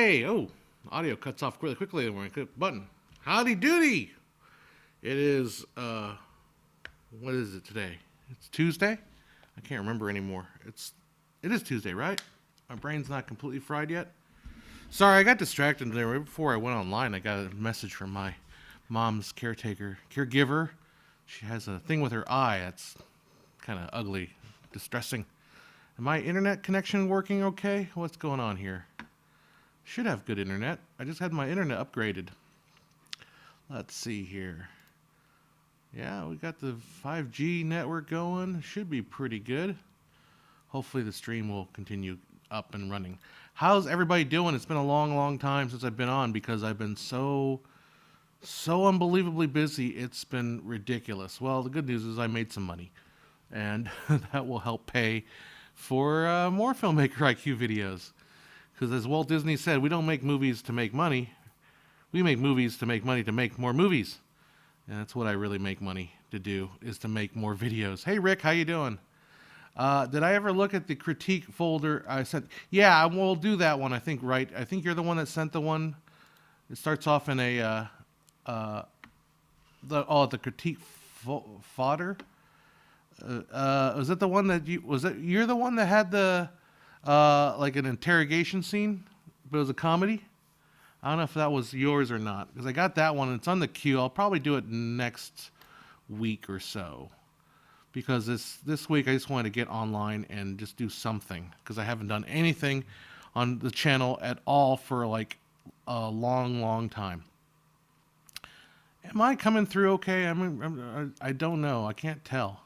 Hey, oh, audio cuts off really quickly when I click the button. Howdy doody! It is, what is it today? It's Tuesday? I can't remember anymore. It is Tuesday, right? My brain's not completely fried yet. Sorry, I got distracted there. Right before I went online, I got a message from my mom's caregiver. She has a thing with her eye that's kind of ugly, distressing. Is my internet connection working okay? What's going on here? Should have good internet. I just had my internet upgraded. Let's see here. Yeah, we got the 5G network going. Should be pretty good. Hopefully the stream will continue up and running. How's everybody doing? It's been a long, long time since I've been on because I've been so unbelievably busy. It's been ridiculous. Well, the good news is I made some money, and that will help pay for more Filmmaker IQ videos. Because as Walt Disney said, we don't make movies to make money. We make movies to make money to make more movies. And that's what I really make money to do, is to make more videos. Hey, Rick, how you doing? Did I ever look at the critique folder I sent? Yeah, we'll do that one, I think, right? I think you're the one that sent the one. It starts off in a, the critique fodder. Was it the one that you're the one that had the, like an interrogation scene, but it was a comedy? I don't know if that was yours or not, because I got that one. It's on the queue. I'll probably do it next week or so, because this week I just wanted to get online and just do something, because I haven't done anything on the channel at all for like a long, long time. Am I coming through okay? I don't know. I can't tell.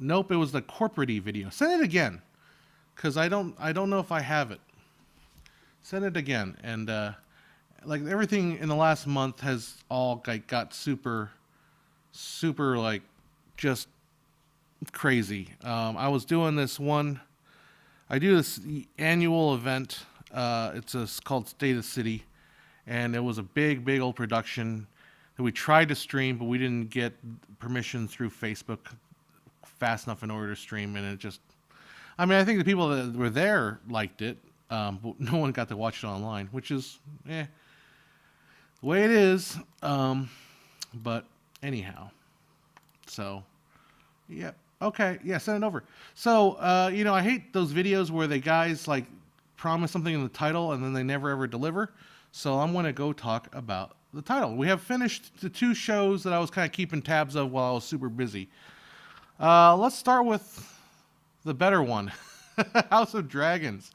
Nope, it was the corporate-y video. Send it again, because I don't know if I have it. Send it again, and like everything in the last month has all got super like just crazy. I was doing this one. I do this annual event. It's called State of City, and it was a big old production that we tried to stream, but we didn't get permission through Facebook fast enough in order to stream, and it just, I mean, I think the people that were there liked it, but no one got to watch it online, which is, the way it is, but anyhow, so, yep, okay, yeah, send it over. So, I hate those videos where the guys, like, promise something in the title, and then they never ever deliver, so I'm going to go talk about the title. We have finished the 2 shows that I was kind of keeping tabs of while I was super busy. Let's start with the better one, House of Dragons.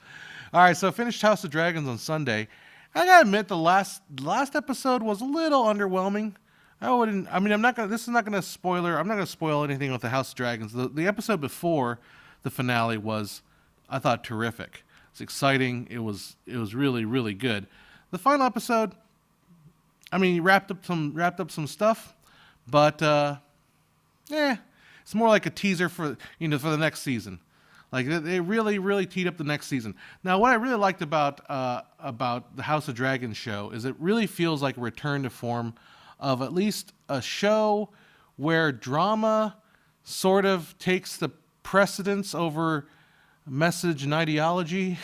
All right, so I finished House of Dragons on Sunday. I gotta admit, the last episode was a little underwhelming. This is not gonna spoiler. I'm not gonna spoil anything with the House of Dragons. The episode before the finale was, I thought, terrific. It's exciting. It was really, really good. The final episode, I mean, wrapped up some stuff, but it's more like a teaser for the next season. Like, they really, really teed up the next season. Now, what I really liked about the House of Dragons show is it really feels like a return to form of at least a show where drama sort of takes the precedence over message and ideology.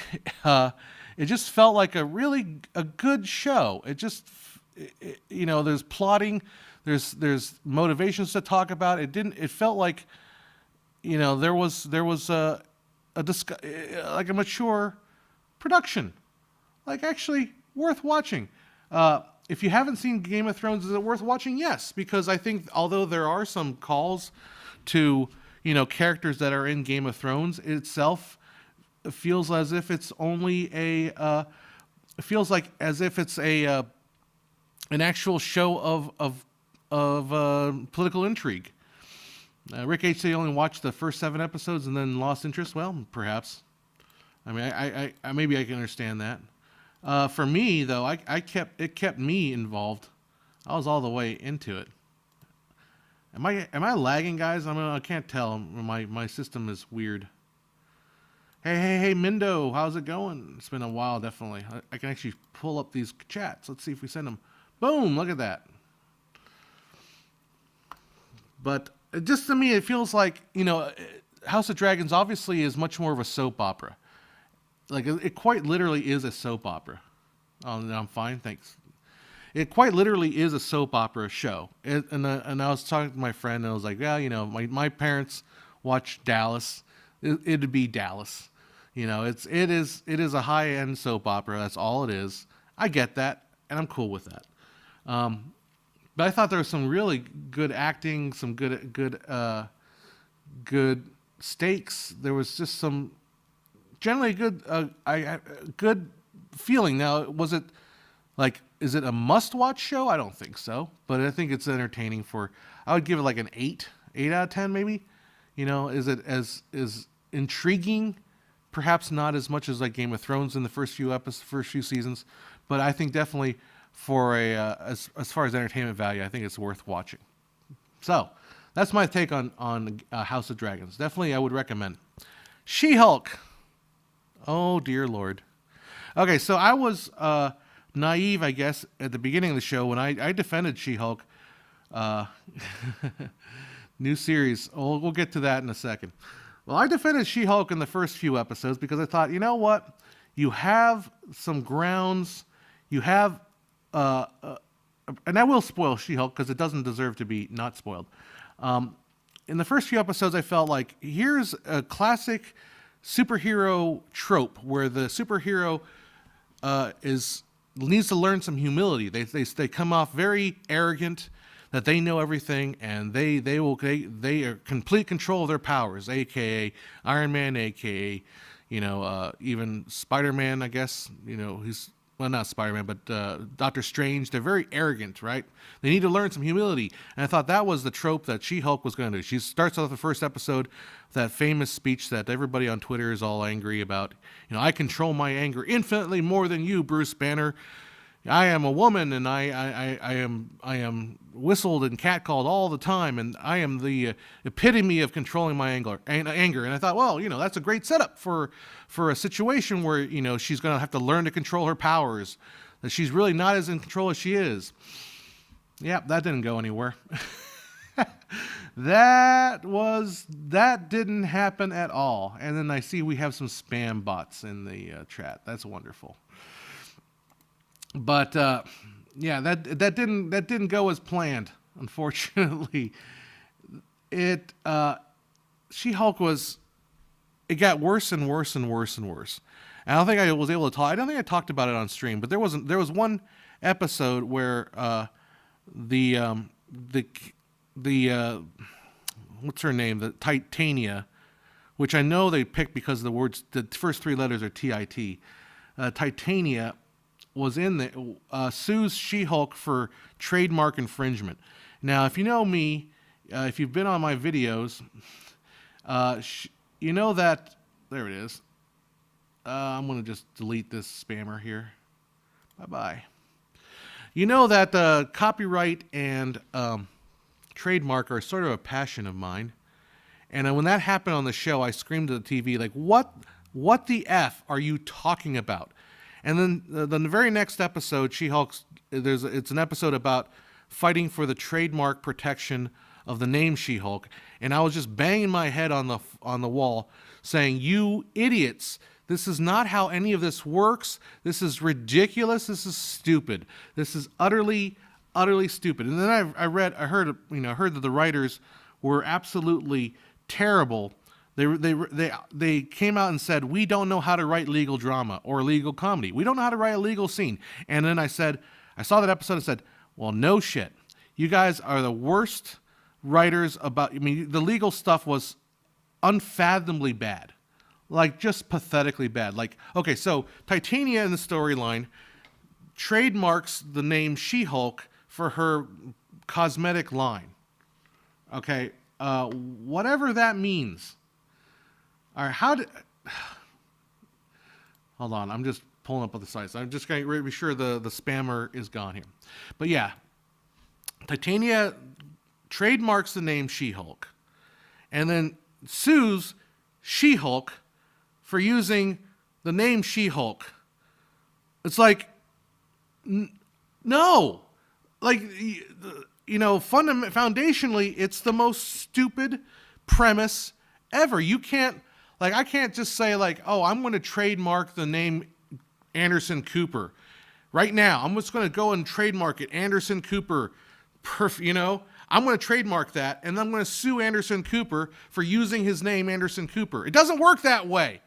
It just felt like a good show. It just, there's plotting, there's motivations to talk about. It felt like, there was like a mature production, like actually worth watching. If you haven't seen Game of Thrones, is it worth watching? Yes, because I think although there are some calls to characters that are in Game of Thrones itself, it feels as if it's only an actual show of political intrigue. Rick H. only watched the first 7 episodes and then lost interest. Well, perhaps. I mean, I maybe I can understand that. For me, though, it kept me involved. I was all the way into it. Am I lagging, guys? I can't tell. My system is weird. Hey, Mindo, how's it going? It's been a while, definitely. I can actually pull up these chats. Let's see if we send them. Boom! Look at that. But just to me, it feels like, House of Dragons obviously is much more of a soap opera. like it quite literally is a soap opera. Oh, no, I'm fine, thanks. It quite literally is a soap opera show. And I was talking to my friend, and I was like, yeah, my parents watch Dallas. It'd be Dallas. It is a high end soap opera. That's all it is. I get that, and I'm cool with that. But I thought there was some really good acting, some good stakes. There was just some generally good feeling. Now, was it is it a must-watch show? I don't think so, but I think it's entertaining. I would give it like an 8 out of 10 maybe. Is it as intriguing? Perhaps not as much as like Game of Thrones in the first few seasons, but I think definitely for as far as entertainment value, I think it's worth watching. So that's my take on House of Dragons. Definitely, I would recommend. She-Hulk. Oh dear Lord. Okay, so I was naive, I guess, at the beginning of the show when I defended She-Hulk. New series. We'll get to that in a second. Well, I defended She-Hulk in the first few episodes because I thought, you know what? You have some grounds. You have, and I will spoil She-Hulk because it doesn't deserve to be not spoiled. In the first few episodes, I felt like here's a classic superhero trope where the superhero needs to learn some humility. They come off very arrogant, that they know everything, and they are complete control of their powers, aka Iron Man, aka even Spider-Man, I guess. Not Spider-Man, but Doctor Strange. They're very arrogant, right? They need to learn some humility, and I thought that was the trope that She-Hulk was going to do. She starts off the first episode with that famous speech that everybody on Twitter is all angry about. I control my anger infinitely more than you, Bruce Banner. I am a woman, and I am whistled and catcalled all the time, and I am the epitome of controlling my anger. And I thought, well, that's a great setup for a situation where she's going to have to learn to control her powers, that she's really not as in control as she is. Yep, that didn't go anywhere. That didn't happen at all. And then I see we have some spam bots in the chat. That's wonderful. But yeah, that didn't go as planned. Unfortunately, She-Hulk it got worse and worse and worse and worse. And I don't think I was able to talk. I don't think I talked about it on stream, but there was one episode where the what's her name, the Titania, which I know they picked because the first three letters are TIT. Titania was in the sues She-Hulk for trademark infringement. Now, if you know me, if you've been on my videos, you know that there it is. I'm going to just delete this spammer here. Bye-bye. You know that copyright and trademark are sort of a passion of mine. And when that happened on the show, I screamed to the TV, like, what the F are you talking about? And then the very next episode, She-Hulk's, it's an episode about fighting for the trademark protection of the name She-Hulk, and I was just banging my head on the wall, saying, "You idiots! This is not how any of this works. This is ridiculous. This is stupid. This is utterly, utterly stupid." And then I heard that the writers were absolutely terrible. They came out and said, "We don't know how to write legal drama or legal comedy. We don't know how to write a legal scene." And then I saw that episode and said, "Well, no shit. You guys are the worst writers about." I mean, the legal stuff was unfathomably bad, like just pathetically bad. Like, okay, so Titania in the storyline trademarks the name She-Hulk for her cosmetic line. Okay, whatever that means. All right, hold on, I'm just pulling up on the sites. I'm just going to be sure the spammer is gone here. But yeah, Titania trademarks the name She-Hulk and then sues She-Hulk for using the name She-Hulk. It's like, no. Like, foundationally, it's the most stupid premise ever. You can't, Like, I can't just say like, oh, I'm going to trademark the name Anderson Cooper right now. I'm just going to go and trademark it, Anderson Cooper. You know, I'm going to trademark that, and I'm going to sue Anderson Cooper for using his name, Anderson Cooper. It doesn't work that way.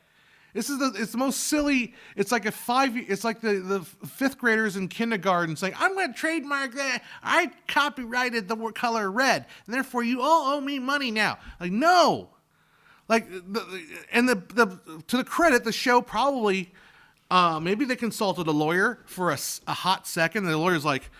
It's the most silly. It's like it's like the fifth graders in kindergarten saying, I'm going to trademark that. I copyrighted the color red, and therefore you all owe me money now. Like, no. Like, to the credit, the show probably, maybe they consulted a lawyer for a hot second, and the lawyer's like,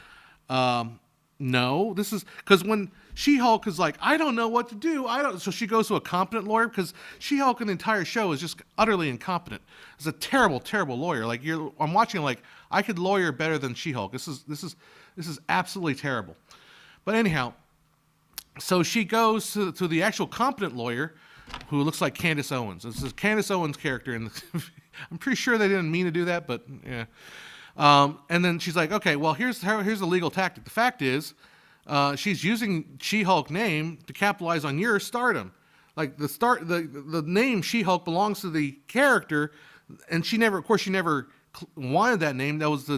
no, this is, because when She-Hulk is like, I don't know what to do. So she goes to a competent lawyer, because She-Hulk in the entire show is just utterly incompetent. It's a terrible, terrible lawyer. Like, I'm watching like, I could lawyer better than She-Hulk. This is absolutely terrible. But anyhow, so she goes to the actual competent lawyer, who looks like Candace Owens. This is Candace Owens' character, and I'm pretty sure they didn't mean to do that, but yeah. And then she's like, okay, well, here's the legal tactic. The fact is, she's using She-Hulk name to capitalize on your stardom. Like, the name She-Hulk belongs to the character, and she never wanted that name. That was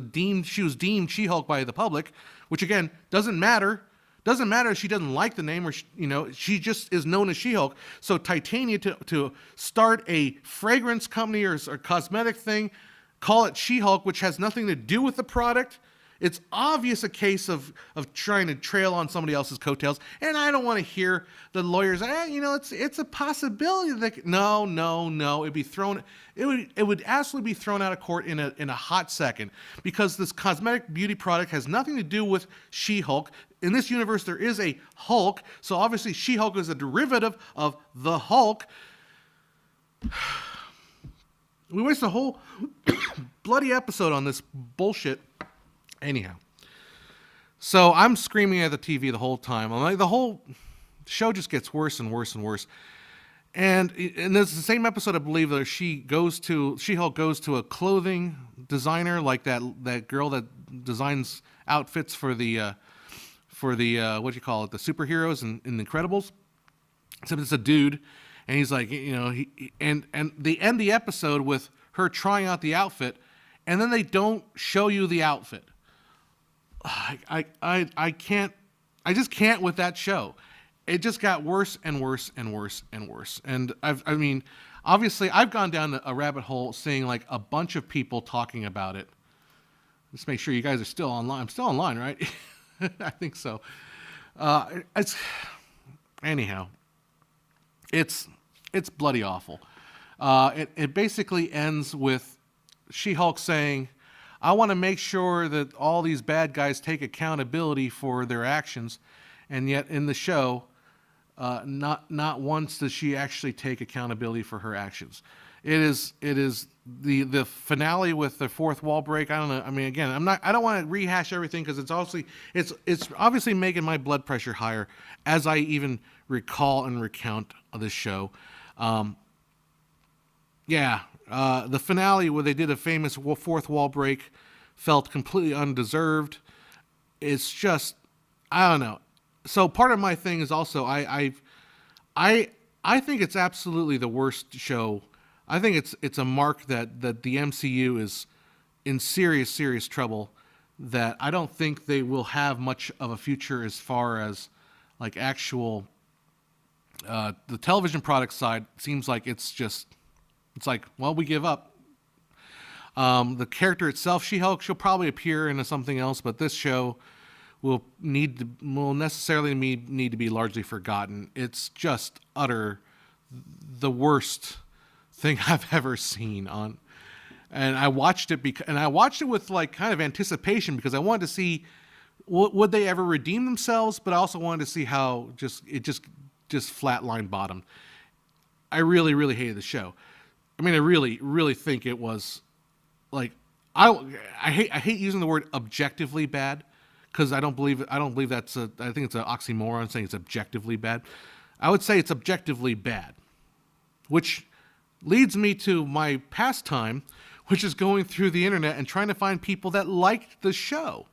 she was deemed She-Hulk by the public, which again doesn't matter. Doesn't matter if she doesn't like the name, or she just is known as She-Hulk. So Titania to start a fragrance company or cosmetic thing, call it She-Hulk, which has nothing to do with the product. It's obvious a case of trying to trail on somebody else's coattails. And I don't want to hear the lawyers, it's a possibility that no, it would absolutely be thrown out of court in a hot second, because this cosmetic beauty product has nothing to do with She-Hulk. In this universe, there is a Hulk, so obviously She-Hulk is a derivative of the Hulk. We waste a whole bloody episode on this bullshit. Anyhow, so I'm screaming at the TV the whole time. I'm like, the whole show just gets worse and worse and worse. And there's the same episode, I believe, that She-Hulk goes to a clothing designer, like that girl that designs outfits for the what do you call it, the superheroes in Incredibles. Except it's a dude, and he's like, and they end the episode with her trying out the outfit, and then they don't show you the outfit. I can't. I just can't with that show. It just got worse and worse and worse and worse. And obviously, I've gone down a rabbit hole seeing like a bunch of people talking about it. Let's make sure you guys are still online. I'm still online, right? I think so. Anyhow, it's bloody awful. It basically ends with She-Hulk saying, I want to make sure that all these bad guys take accountability for their actions, and yet in the show, not once does she actually take accountability for her actions. It is the finale with the fourth wall break. I don't know. I mean, again, I don't want to rehash everything, because it's obviously making my blood pressure higher as I even recall and recount this show. The finale where they did a famous fourth wall break felt completely undeserved. It's just, I don't know. So part of my thing is also I think it's absolutely the worst show. I think it's a mark that the MCU is in serious trouble, that I don't think they will have much of a future as far as like actual the television product side. Seems like it's like, well, we give up. The character itself, She-Hulk, she'll probably appear into something else, but this show will necessarily need to be largely forgotten. It's just the worst thing I've ever seen on. And I watched it with like kind of anticipation, because I wanted to see would they ever redeem themselves, but I also wanted to see how it just flatline bottomed. I really, really hated the show. I mean, I really, really think it was like, I hate using the word objectively bad, because I don't believe that's I think it's an oxymoron saying it's objectively bad. I would say it's objectively bad, which leads me to my pastime, which is going through the internet and trying to find people that liked the show,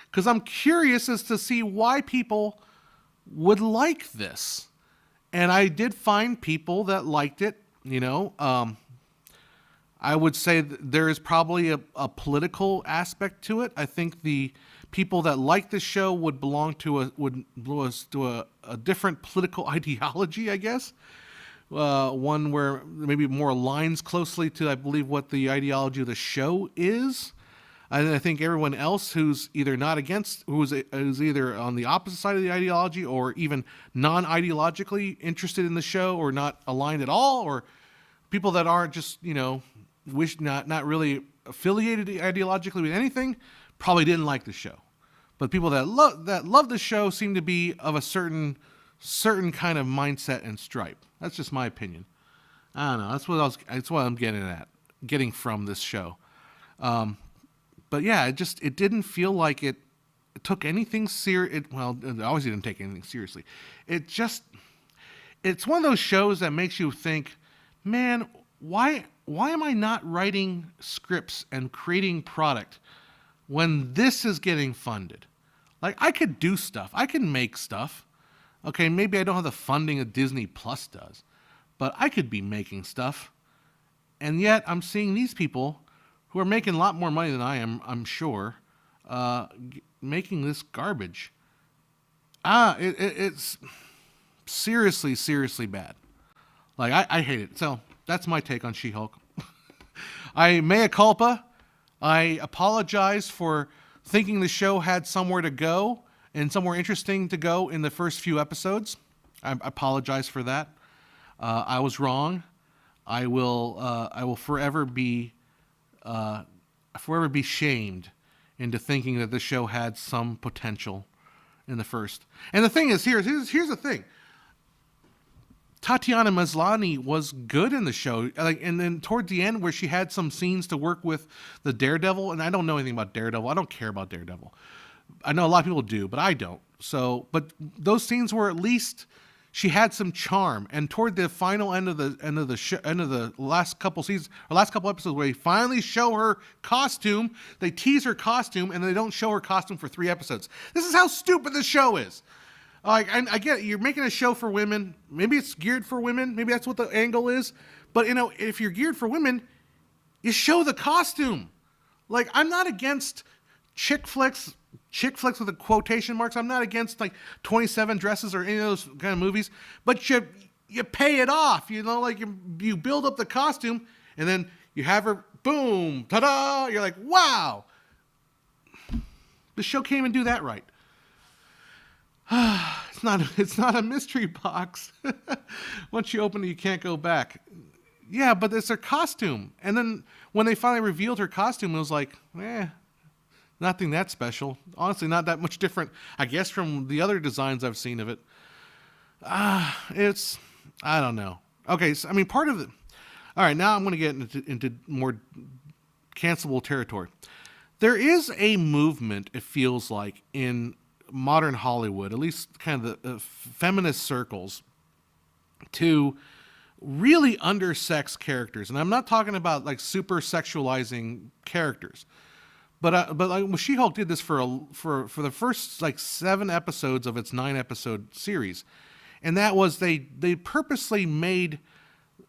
because I'm curious as to see why people would like this. And I did find people that liked it You know, I would say there is probably a political aspect to it. I think the people that like this show would belong to a different political ideology, I guess. One where maybe more aligns closely to, I believe, what the ideology of the show is. And I think everyone else who's either not against, who's either on the opposite side of the ideology, or even non-ideologically interested in the show, or not aligned at all, or people that aren't just, not really affiliated ideologically with anything, probably didn't like the show. But people that love the show seem to be of a certain kind of mindset and stripe. That's just my opinion. I don't know. That's what I'm getting from this show. But yeah, it didn't feel like it took anything serious. Well, it obviously didn't take anything seriously. It's one of those shows that makes you think, man, why am I not writing scripts and creating product when this is getting funded? Like, I could do stuff. I can make stuff. Okay, maybe I don't have the funding that Disney Plus does, but I could be making stuff. And yet I'm seeing these people who are making a lot more money than I am, I'm sure, making this garbage. It's seriously, seriously bad. Like, I hate it. So that's my take on She-Hulk. Mea culpa. I apologize for thinking the show had somewhere to go and somewhere interesting to go in the first few episodes. I apologize for that. I was wrong. I will forever be shamed into thinking that the show had some potential in the first. And the thing is, here's the thing. Tatiana Maslany was good in the show, and then toward the end, where she had some scenes to work with the Daredevil, and I don't know anything about Daredevil. I don't care about Daredevil. I know a lot of people do, but I don't. So, but those scenes were, at least she had some charm. And toward the final end of the last couple seasons, or last couple episodes, where they finally show her costume, they tease her costume, and they don't show her costume for 3 episodes. This is how stupid this show is. I get it. You're making a show for women. Maybe it's geared for women. Maybe that's what the angle is. But, if you're geared for women, you show the costume. Like, I'm not against chick flicks with the quotation marks. I'm not against, 27 Dresses or any of those kind of movies. But you pay it off. You build up the costume, and then you have her, boom, ta-da. You're like, wow. The show can't even do that right. It's not a mystery box. Once you open it, you can't go back. Yeah, but it's her costume. And then when they finally revealed her costume, it was like, nothing that special. Honestly, not that much different, I guess, from the other designs I've seen of it. I don't know. Okay, so, part of it. All right, now I'm going to get into more cancelable territory. There is a movement, it feels like, in modern Hollywood, at least kind of the feminist circles, to really undersex characters. And I'm not talking about super sexualizing characters, but She-Hulk did this for the first 7 episodes of its 9-episode series, and that was they purposely made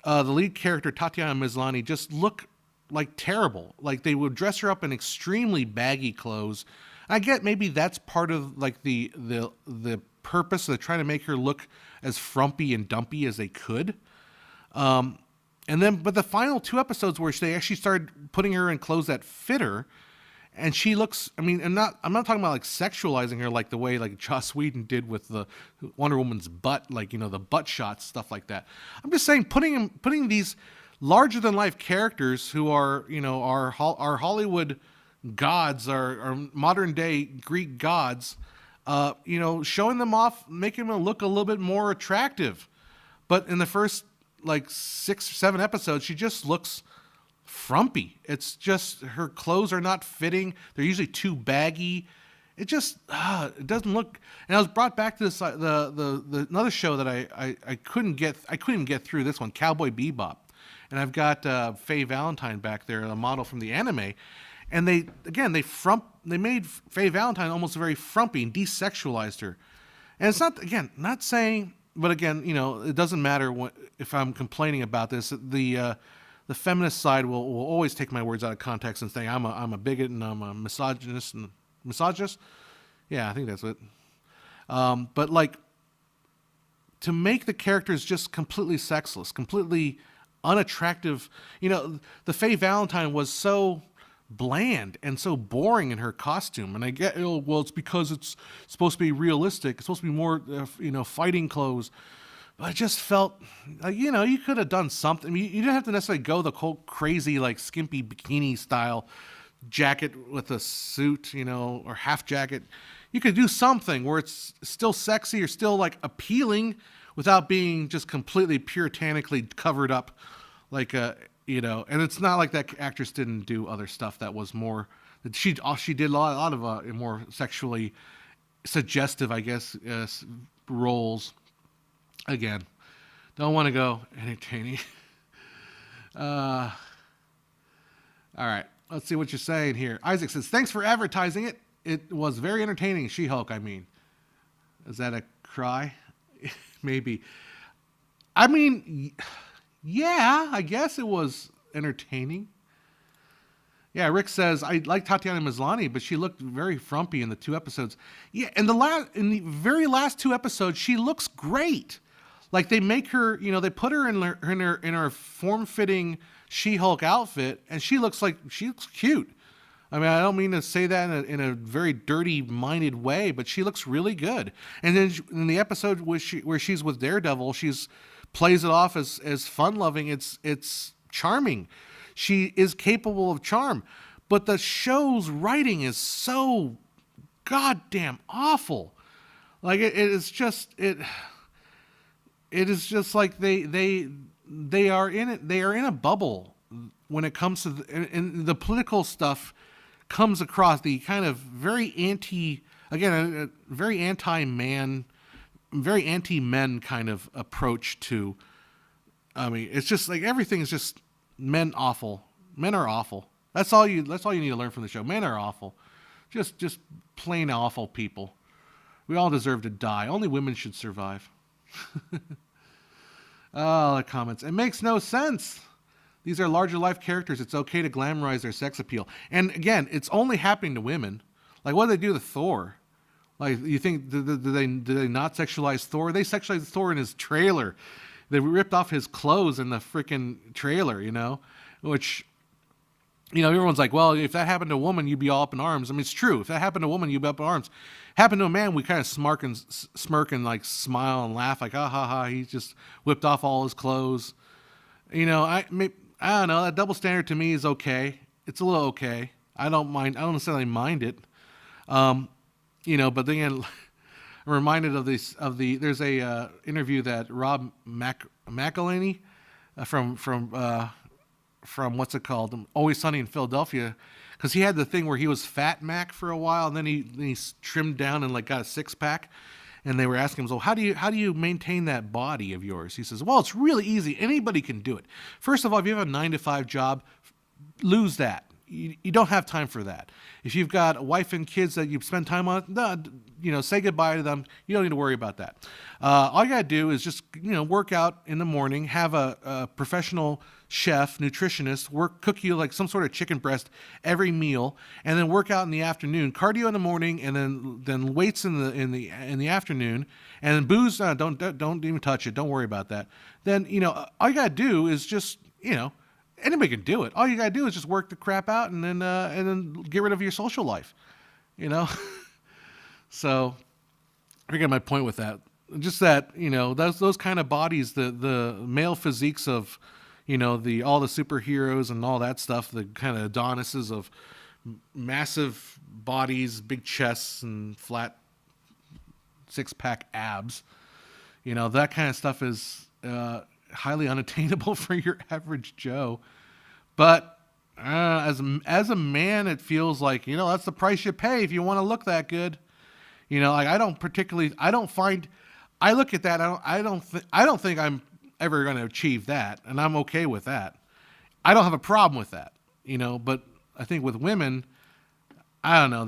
the lead character Tatiana Maslany just look terrible. They would dress her up in extremely baggy clothes. I get maybe that's part of the purpose of trying to make her look as frumpy and dumpy as they could. But the final 2 episodes where they actually started putting her in clothes that fit her, and she looks. I'm not talking about sexualizing her the way Joss Whedon did with the Wonder Woman's butt, the butt shots, stuff like that. I'm just saying putting these larger than life characters who are our Hollywood gods, our modern day Greek gods, showing them off, making them look a little bit more attractive. But in the first 6 or 7 episodes, she just looks frumpy. It's just her clothes are not fitting. They're usually too baggy. It just it doesn't look. And I was brought back to this the another show that I couldn't even get through this one, Cowboy Bebop, and I've got Faye Valentine back there, a model from the anime. And they made Faye Valentine almost very frumpy and desexualized her. And it's not saying but again, it doesn't matter if I'm complaining about this. The feminist side will always take my words out of context and say I'm a bigot and I'm a misogynist. Yeah, I think that's it. But like, to make the characters just completely sexless, completely unattractive. The Faye Valentine was so bland and so boring in her costume, and I get, well, it's because it's supposed to be realistic. It's supposed to be more, fighting clothes. But I just felt, you could have done something. You didn't have to necessarily go the whole crazy, like, skimpy bikini style jacket with a suit, or half jacket. You could do something where it's still sexy or still, like, appealing without being just completely puritanically covered up, like, and it's not like that actress didn't do other stuff that was more, she did a lot of more sexually suggestive, I guess, roles. Again, don't want to go entertaining. All right, let's see what you're saying here. Isaac says, thanks for advertising it. It was very entertaining. She-Hulk, I mean. Is that a cry? Maybe. I mean, yeah, I guess it was entertaining. Yeah, Rick says, I like Tatiana Maslany, but she looked very frumpy in the 2 episodes. Yeah, in the very last 2 episodes, she looks great. Like, they make her, they put her in her form-fitting She-Hulk outfit, and she looks cute. I mean, I don't mean to say that in a very dirty-minded way, but she looks really good. And then in the episode where she's with Daredevil, plays it off as fun-loving. It's charming. She is capable of charm, but the show's writing is so goddamn awful. Like, it is just like they are in it. They are in a bubble when it comes to and the political stuff comes across the kind of very very anti-man, very anti-men kind of approach to. I mean, it's just like everything is just men awful. Men are awful. That's all you need to learn from the show. Men are awful. Just plain awful people. We all deserve to die. Only women should survive. Oh, the comments. It makes no sense. These are larger life characters. It's okay to glamorize their sex appeal. And again, it's only happening to women. Like, what do they do to Thor? Like, you think, do they not sexualize Thor? They sexualized Thor in his trailer. They ripped off his clothes in the freaking trailer, which, everyone's like, well, if that happened to a woman, you'd be all up in arms. I mean, it's true. If that happened to a woman, you'd be up in arms. Happened to a man, we kind of smirk and like smile and laugh, like, ha ha ha, he just whipped off all his clothes. I don't know. That double standard to me is okay. It's a little okay. I don't necessarily mind it. But then again, I'm reminded of there's a interview that Rob McElhenney from what's it called? Always Sunny in Philadelphia, because he had the thing where he was Fat Mac for a while, and then he trimmed down and like got a 6-pack. And they were asking him, so how do you maintain that body of yours? He says, well, it's really easy. Anybody can do it. First of all, if you have a 9-to-5 job, lose that. You don't have time for that. If you've got a wife and kids that you spend time on, say goodbye to them. You don't need to worry about that. All you got to do is just, work out in the morning, have a professional chef, nutritionist, cook you like some sort of chicken breast every meal, and then work out in the afternoon. Cardio in the morning, and then weights in the afternoon, and then booze. Don't even touch it. Don't worry about that. Then all you got to do is just anybody can do it. All you gotta do is just work the crap out and then get rid of your social life, So I get my point with that. Just that those kind of bodies, the male physiques of all the superheroes and all that stuff, the kind of Adonises of massive bodies, big chests, and flat 6-pack abs. That kind of stuff is highly unattainable for your average Joe. But as a man, it feels like, that's the price you pay if you want to look that good. Like I look at that. I don't think I'm ever going to achieve that. And I'm okay with that. I don't have a problem with that, but I think with women, I don't know.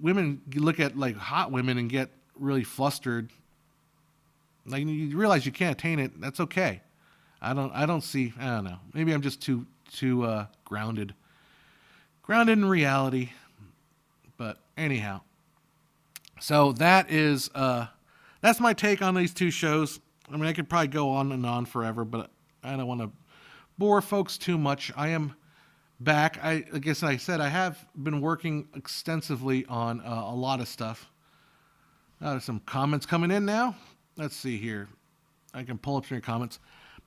Women look at like hot women and get really flustered. Like, you realize you can't attain it. That's okay. I don't know. Maybe I'm just too grounded in reality. But anyhow, so that's my take on these two shows. I mean, I could probably go on and on forever, but I don't want to bore folks too much. I am back. I guess I said I have been working extensively on a lot of stuff. There's some comments coming in now. Let's see here. I can pull up some comments,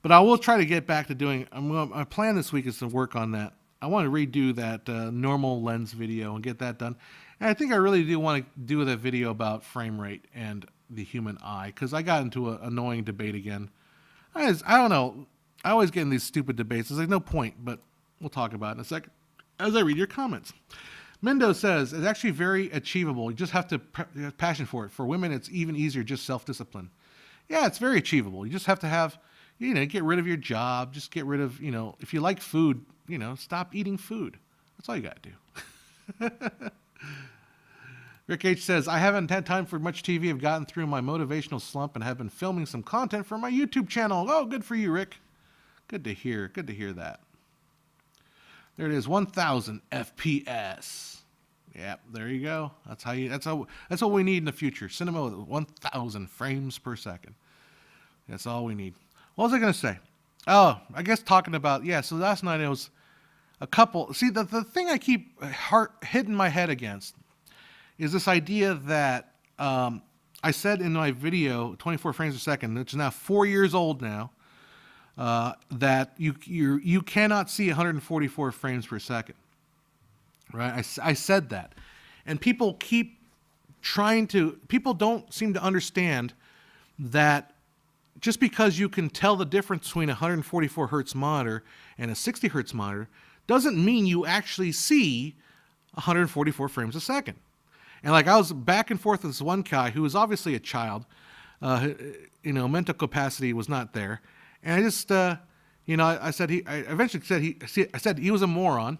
but I will try to get back to doing. My plan this week is to work on that. I want to redo that normal lens video and get that done. And I think I really do want to do that video about frame rate and the human eye, because I got into an annoying debate again. I don't know. I always get in these stupid debates. There's like no point, but we'll talk about it in a second as I read your comments. Mendo says, it's actually very achievable. You just have to have passion for it. For women, it's even easier, just self-discipline. Yeah, it's very achievable. You just have to have, get rid of your job. Just get rid of, if you like food, stop eating food. That's all you got to do. Rick H says, I haven't had time for much TV. I've gotten through my motivational slump and have been filming some content for my YouTube channel. Oh, good for you, Rick. Good to hear. Good to hear that. There it is, 1,000 FPS. Yeah, there you go. That's what we need in the future. Cinema with 1,000 frames per second. That's all we need. What was I going to say? Oh, I guess talking about, so last night it was a couple. See, the thing I keep hitting my head against is this idea that I said in my video, 24 frames per second, which is now 4 years old now, that you cannot see 144 frames per second. Right? I said that. And people don't seem to understand that just because you can tell the difference between a 144 hertz monitor and a 60 hertz monitor doesn't mean you actually see 144 frames a second. And like, I was back and forth with this one guy who was obviously a child, mental capacity was not there. And I just, I eventually said he was a moron.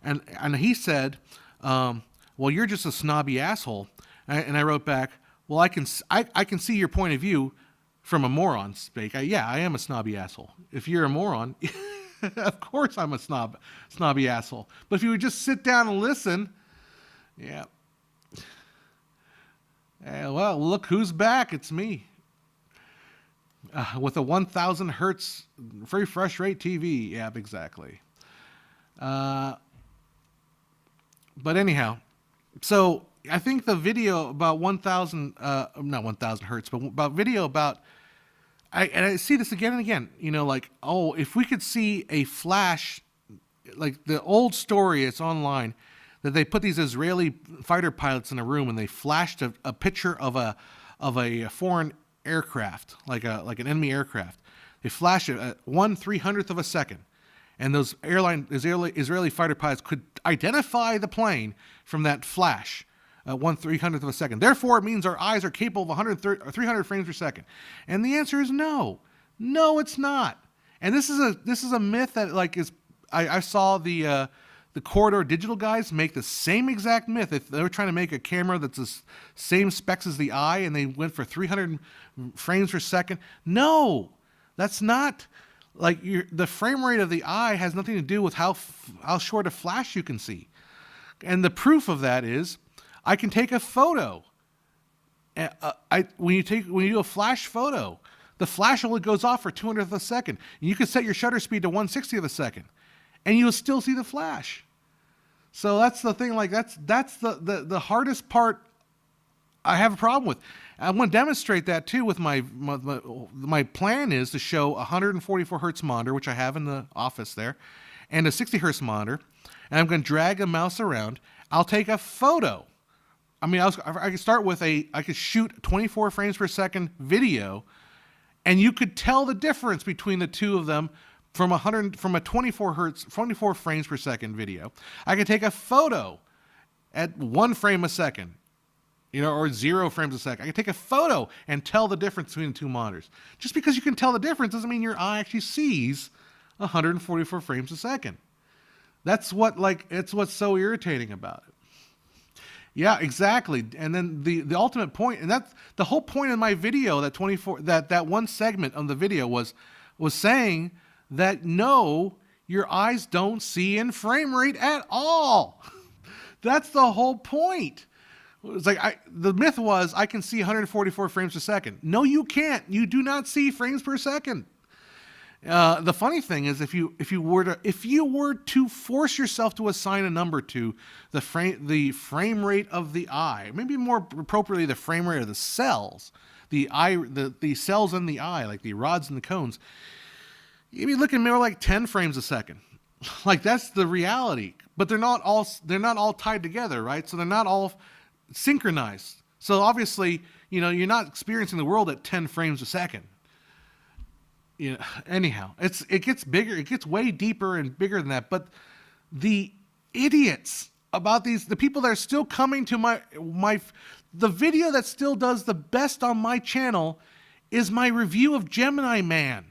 And he said, well, you're just a snobby asshole. And I wrote back, well, I can see your point of view from a moron's spake. I am a snobby asshole. If you're a moron, of course I'm a snobby asshole. But if you would just sit down and listen, yeah. Well, look who's back. It's me. With a 1,000 hertz refresh rate TV. Yeah, exactly. But anyhow, so I think the video about 1,000, not 1,000 hertz, but about video about, I see this again and again, if we could see a flash, like the old story, it's online, that they put these Israeli fighter pilots in a room and they flashed a picture of a foreign aircraft, like an enemy aircraft. They flashed it at 1/300th of a second. And those Israeli fighter pilots could identify the plane from that flash at 1/300th of a second. Therefore, it means our eyes are capable of 300 frames per second. And the answer is no. No, it's not. And this is a myth that I saw the Corridor Digital guys make the same exact myth. If they were trying to make a camera that's the same specs as the eye and they went for 300 frames per second. No, that's not. Like, the frame rate of the eye has nothing to do with how short a flash you can see. And the proof of that is I can take a photo. When you do a flash photo, the flash only goes off for 200th of a second. And you can set your shutter speed to 1/60th of a second, and you'll still see the flash. So that's the thing. Like, that's the hardest part I have a problem with. I want to demonstrate that too with my plan is to show a 144 hertz monitor, which I have in the office there, and a 60 hertz monitor, and I'm going to drag the mouse around. I'll take a photo. I mean, I could start with I could shoot 24 frames per second video, and you could tell the difference between the two of them from a 24 frames per second video. I could take a photo at 1 frame a second, or 0 frames a second. I can take a photo and tell the difference between the two monitors. Just because you can tell the difference doesn't mean your eye actually sees 144 frames a second. It's what's so irritating about it. Yeah, exactly. And then the ultimate point, and that's the whole point of my video, that 24 that one segment of the video was saying that no, your eyes don't see in frame rate at all. That's the whole point. It's like the myth was I can see 144 frames per second. No, you can't. You do not see frames per second. The funny thing is, if you were to force yourself to assign a number to the frame rate of the eye, maybe more appropriately the frame rate of the cells, the cells in the eye, like the rods and the cones, you'd be looking more like 10 frames a second. Like, that's the reality. But they're not all tied together, right? So they're not all synchronized. So obviously, you're not experiencing the world at 10 frames a second. Anyhow, it gets bigger. It gets way deeper and bigger than that. But the idiots about the people that are still coming to the video that still does the best on my channel is my review of Gemini Man.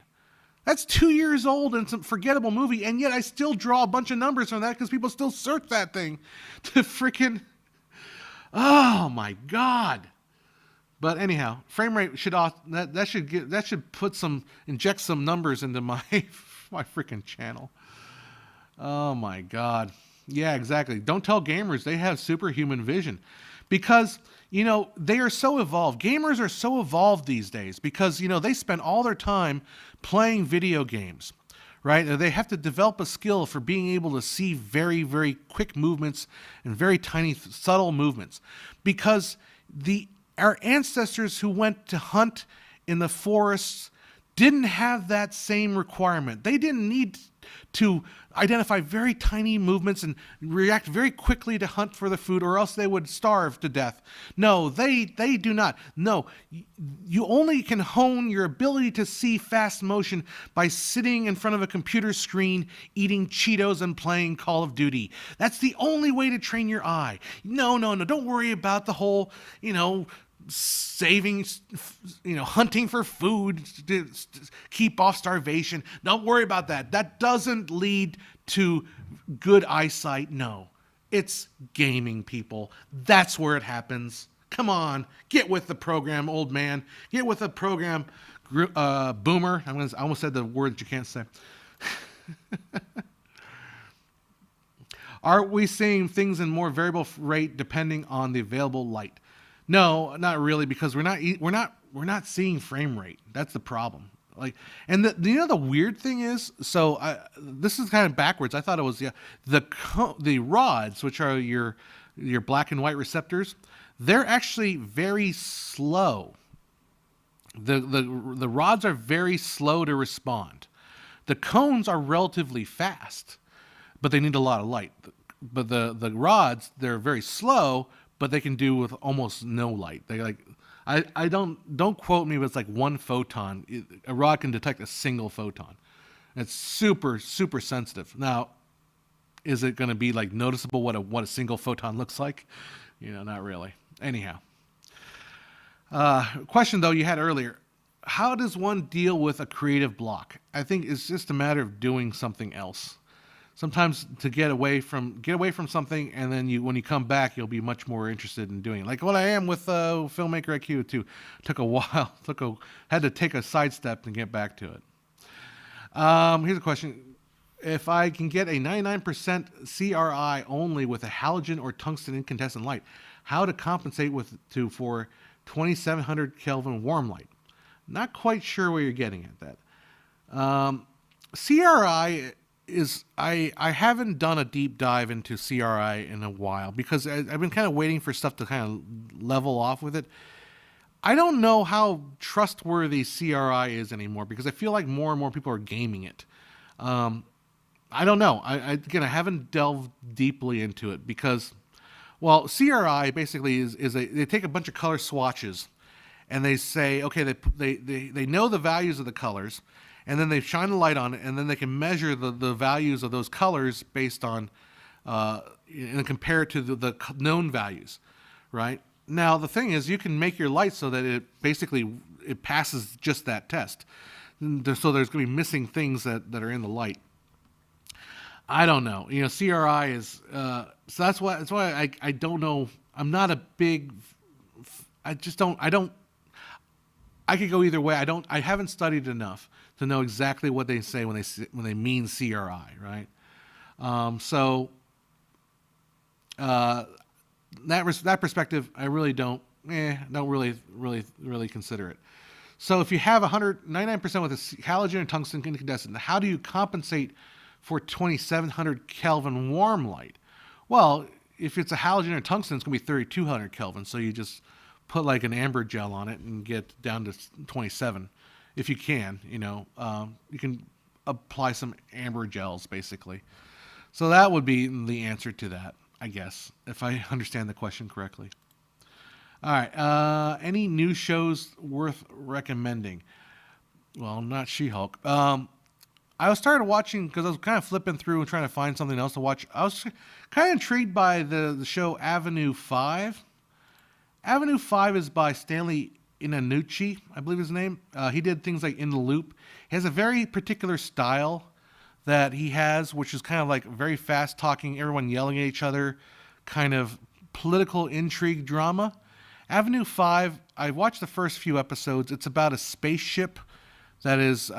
That's 2 years old and it's a forgettable movie, and yet I still draw a bunch of numbers from that because people still search that thing to freaking... Oh my God. But anyhow, frame rate should inject some numbers into my freaking channel. Oh my God. Yeah, exactly. Don't tell gamers they have superhuman vision, because they are so evolved. Gamers are so evolved these days because they spend all their time playing video games, right? They have to develop a skill for being able to see very, very quick movements and very tiny, subtle movements, because our ancestors who went to hunt in the forests didn't have that same requirement. They didn't need to identify very tiny movements and react very quickly to hunt for the food, or else they would starve to death. No, they do not. No, you only can hone your ability to see fast motion by sitting in front of a computer screen, eating Cheetos and playing Call of Duty. That's the only way to train your eye. No, don't worry about the whole, saving, hunting for food to keep off starvation. Don't worry about that. That doesn't lead to good eyesight. No, it's gaming, people. That's where it happens. Come on, get with the program, old man. Get with the program, boomer. I almost said the word that you can't say. Are we seeing things in more variable rate depending on the available light? No, not really, because we're not seeing frame rate. That's the problem. And the weird thing is, this is kind of backwards. I thought it was the rods, which are your black and white receptors. They're actually very slow. The rods are very slow to respond. The cones are relatively fast, but they need a lot of light. But the rods, they're very slow, but they can do with almost no light. I don't quote me, but it's like one photon. A rod can detect a single photon. It's super, super sensitive. Now, is it going to be noticeable what a single photon looks like? Not really. Anyhow, question though you had earlier: how does one deal with a creative block? I think it's just a matter of doing something else. Sometimes to get away from something, and then when you come back, you'll be much more interested in doing it. Like what I am with Filmmaker IQ too. Took a while. Had to take a sidestep and get back to it. Here's a question: if I can get a 99% CRI only with a halogen or tungsten incandescent light, how to compensate for 2700 Kelvin warm light? Not quite sure where you're getting at that. CRI is I haven't done a deep dive into CRI in a while because I've been kind of waiting for stuff to kind of level off with it. I don't know how trustworthy CRI is anymore because I feel like more and more people are gaming it. I don't know. I haven't delved deeply into it because, well, CRI basically is they take a bunch of color swatches and they say, okay, they know the values of the colors, and then they shine the light on it, and then they can measure the values of those colors based on, and compare it to the known values, right? Now, the thing is, you can make your light so that it passes just that test. So there's going to be missing things that are in the light. I don't know. CRI is, so that's why I don't know. I'm not a big. I just don't. I don't. I could go either way. I haven't studied enough to know exactly what they say when they mean CRI, right? So that perspective, I really don't really consider it. So if you have 99% with a halogen and tungsten incandescent, how do you compensate for 2700 Kelvin warm light? Well, if it's a halogen or tungsten, it's going to be 3200 Kelvin. So you just put like an amber gel on it and get down to 27. If you can, you can apply some amber gels basically. So that would be the answer to that, I guess, if I understand the question correctly. All right. Any new shows worth recommending? Well, not She-Hulk. I started watching because I was kind of flipping through and trying to find something else to watch. I was kind of intrigued by the show Avenue 5. Avenue 5 is by Stanley Inanucci, I believe his name. He did things like In the Loop. He has a very particular style that he has, which is kind of like very fast talking, everyone yelling at each other, kind of political intrigue drama. Avenue 5, I watched the first few episodes. It's about a spaceship that is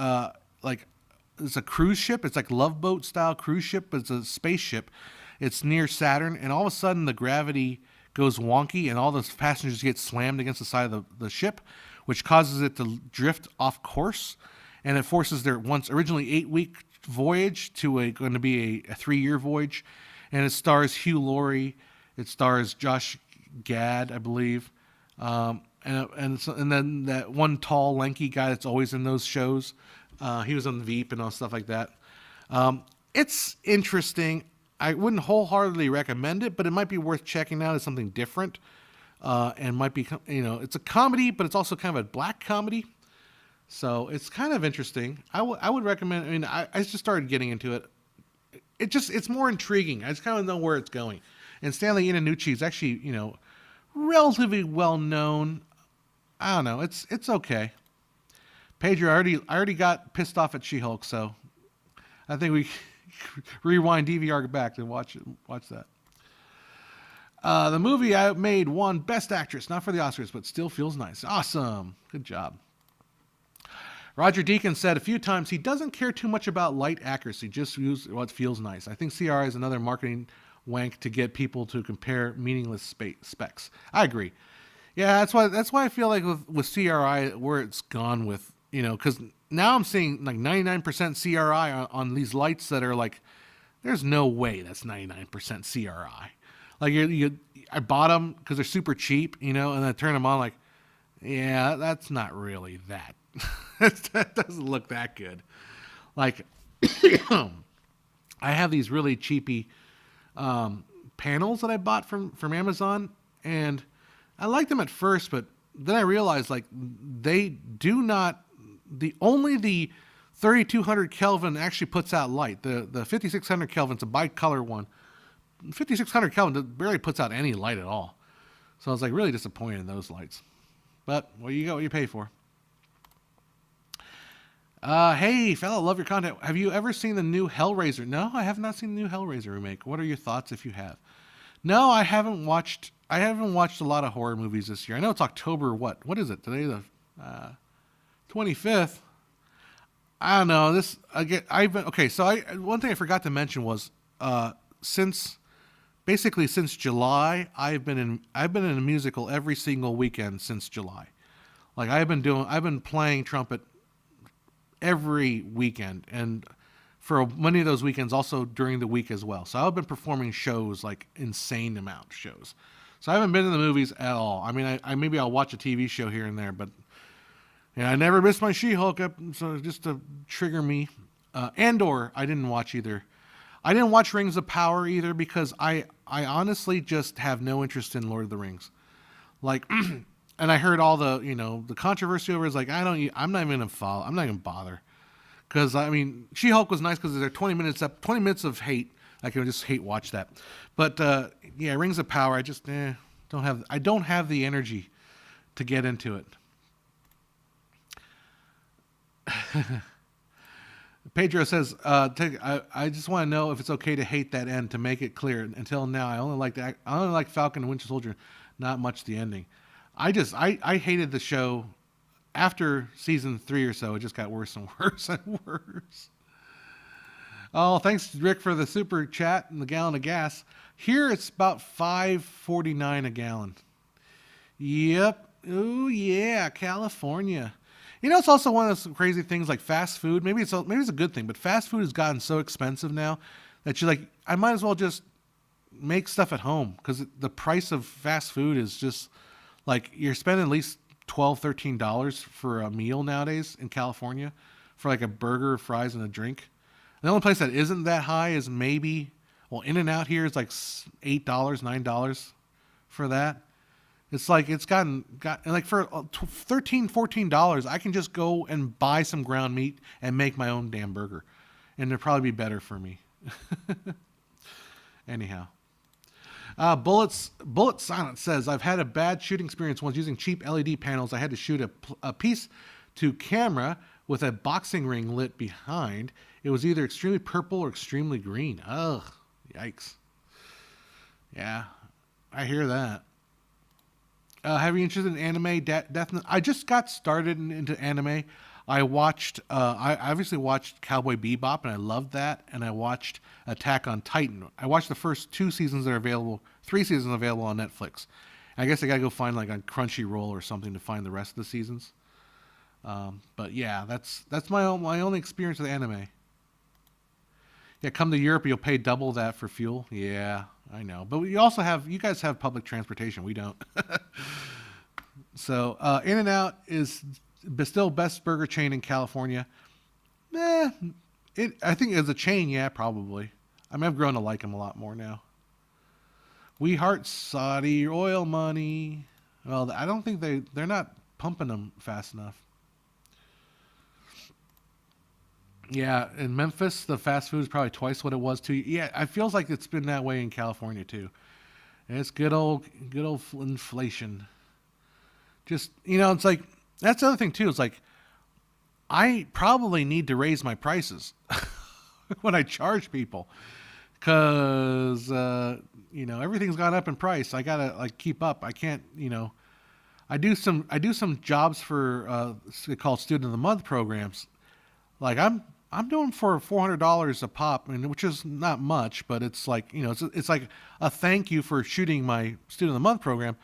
it's a cruise ship. It's like Love Boat style cruise ship, but it's a spaceship. It's near Saturn, and all of a sudden the gravity goes wonky, and all those passengers get slammed against the side of the ship, which causes it to drift off course, and it forces their once originally 8-week voyage to going to be a 3-year voyage. And it stars Hugh Laurie, it stars Josh Gad, I believe, and then that one tall lanky guy that's always in those shows. He was on Veep and all stuff like that. It's interesting. I wouldn't wholeheartedly recommend it, but it might be worth checking out as something different. And might be, it's a comedy, but it's also kind of a black comedy. So it's kind of interesting. I would recommend. I mean, I just started getting into it. It's more intriguing. I just kind of know where it's going. And Stanley Inanucci is actually, relatively well known. I don't know. It's okay. Pedro, I already got pissed off at She-Hulk, so I think we rewind DVR back to watch that. The movie I made won Best Actress, not for the Oscars, but still feels nice. Awesome. Good job. Roger Deacon said a few times he doesn't care too much about light accuracy, just use what feels nice. I think CRI is another marketing wank to get people to compare meaningless specs. I agree. Yeah, that's why I feel like with CRI, where it's gone with, because now I'm seeing like 99% CRI on these lights that are like, there's no way that's 99% CRI. Like I bought them because they're super cheap, and I turn them on like, yeah, that's not really that. That doesn't look that good. Like, I have these really cheapy panels that I bought from Amazon, and I liked them at first, but then I realized like they do not. Only the 3200 Kelvin actually puts out light. The 5600 Kelvin's a bicolor one. 5600 Kelvin barely puts out any light at all. So I was like really disappointed in those lights. But well, you got what you pay for. Hey, fella, love your content. Have you ever seen the new Hellraiser? No, I have not seen the new Hellraiser remake. What are your thoughts if you have? No, I haven't watched a lot of horror movies this year. I know it's October. What is it today? The 25th. I don't know. One thing I forgot to mention was since July, I've been in a musical every single weekend since July. Like I've been playing trumpet every weekend, and for many of those weekends also during the week as well. So I've been performing shows, like insane amount of shows. So I haven't been to the movies at all. I mean, maybe I'll watch a TV show here and there, but I never missed my She-Hulk, so just to trigger me. Andor, I didn't watch either. I didn't watch Rings of Power either because I honestly just have no interest in Lord of the Rings. Like, and I heard all the the controversy over it. It's like I'm not even gonna follow. I'm not gonna bother. Because I mean, She-Hulk was nice because they're 20 minutes of hate. I can just hate watch that. But Rings of Power, I just don't have the energy to get into it. Pedro says, I just want to know if it's okay to hate that end. To make it clear, until now, I only like Falcon and Winter Soldier, not much the ending. I hated the show after season 3 or so. It just got worse and worse and worse. Oh, thanks, Rick, for the super chat and the gallon of gas. Here it's about $5.49 a gallon. Yep. Oh yeah, California. You know, it's also one of those crazy things like fast food. Maybe it's a good thing, but fast food has gotten so expensive now that you're like, I might as well just make stuff at home, because the price of fast food is just like, you're spending at least $12, $13 for a meal nowadays in California for like a burger, fries, and a drink. The only place that isn't that high is maybe, well, In-N-Out here is like $8, $9 for that. It's like it's got like for $13, $14, I can just go and buy some ground meat and make my own damn burger, and it'd probably be better for me. Anyhow, Bullet Silent says, I've had a bad shooting experience once using cheap LED panels. I had to shoot a piece to camera with a boxing ring lit behind. It was either extremely purple or extremely green. Ugh, yikes. Yeah, I hear that. Have you interested in anime? Death Note? I just got started into anime. I obviously watched Cowboy Bebop, and I loved that. And I watched Attack on Titan. I watched the first 3 seasons available on Netflix. I guess I gotta go find like on Crunchyroll or something to find the rest of the seasons. But yeah, that's my only experience with anime. Yeah, come to Europe, you'll pay double that for fuel. Yeah, I know. But you guys have public transportation. We don't. So, In-N-Out is still best burger chain in California. I think as a chain, yeah, probably. I mean, I've grown to like them a lot more now. We heart Saudi oil money. Well, I don't think they're not pumping them fast enough. Yeah, in Memphis, the fast food is probably twice what it was too. Yeah, it feels like it's been that way in California too. And it's good old inflation. Just, it's like, that's the other thing too. It's like, I probably need to raise my prices when I charge people, because everything's gone up in price. I gotta like keep up. I can't. I do some jobs for called Student of the Month programs. Like I'm doing for $400 a pop, which is not much, but it's like, it's like a thank you for shooting my Student of the Month program.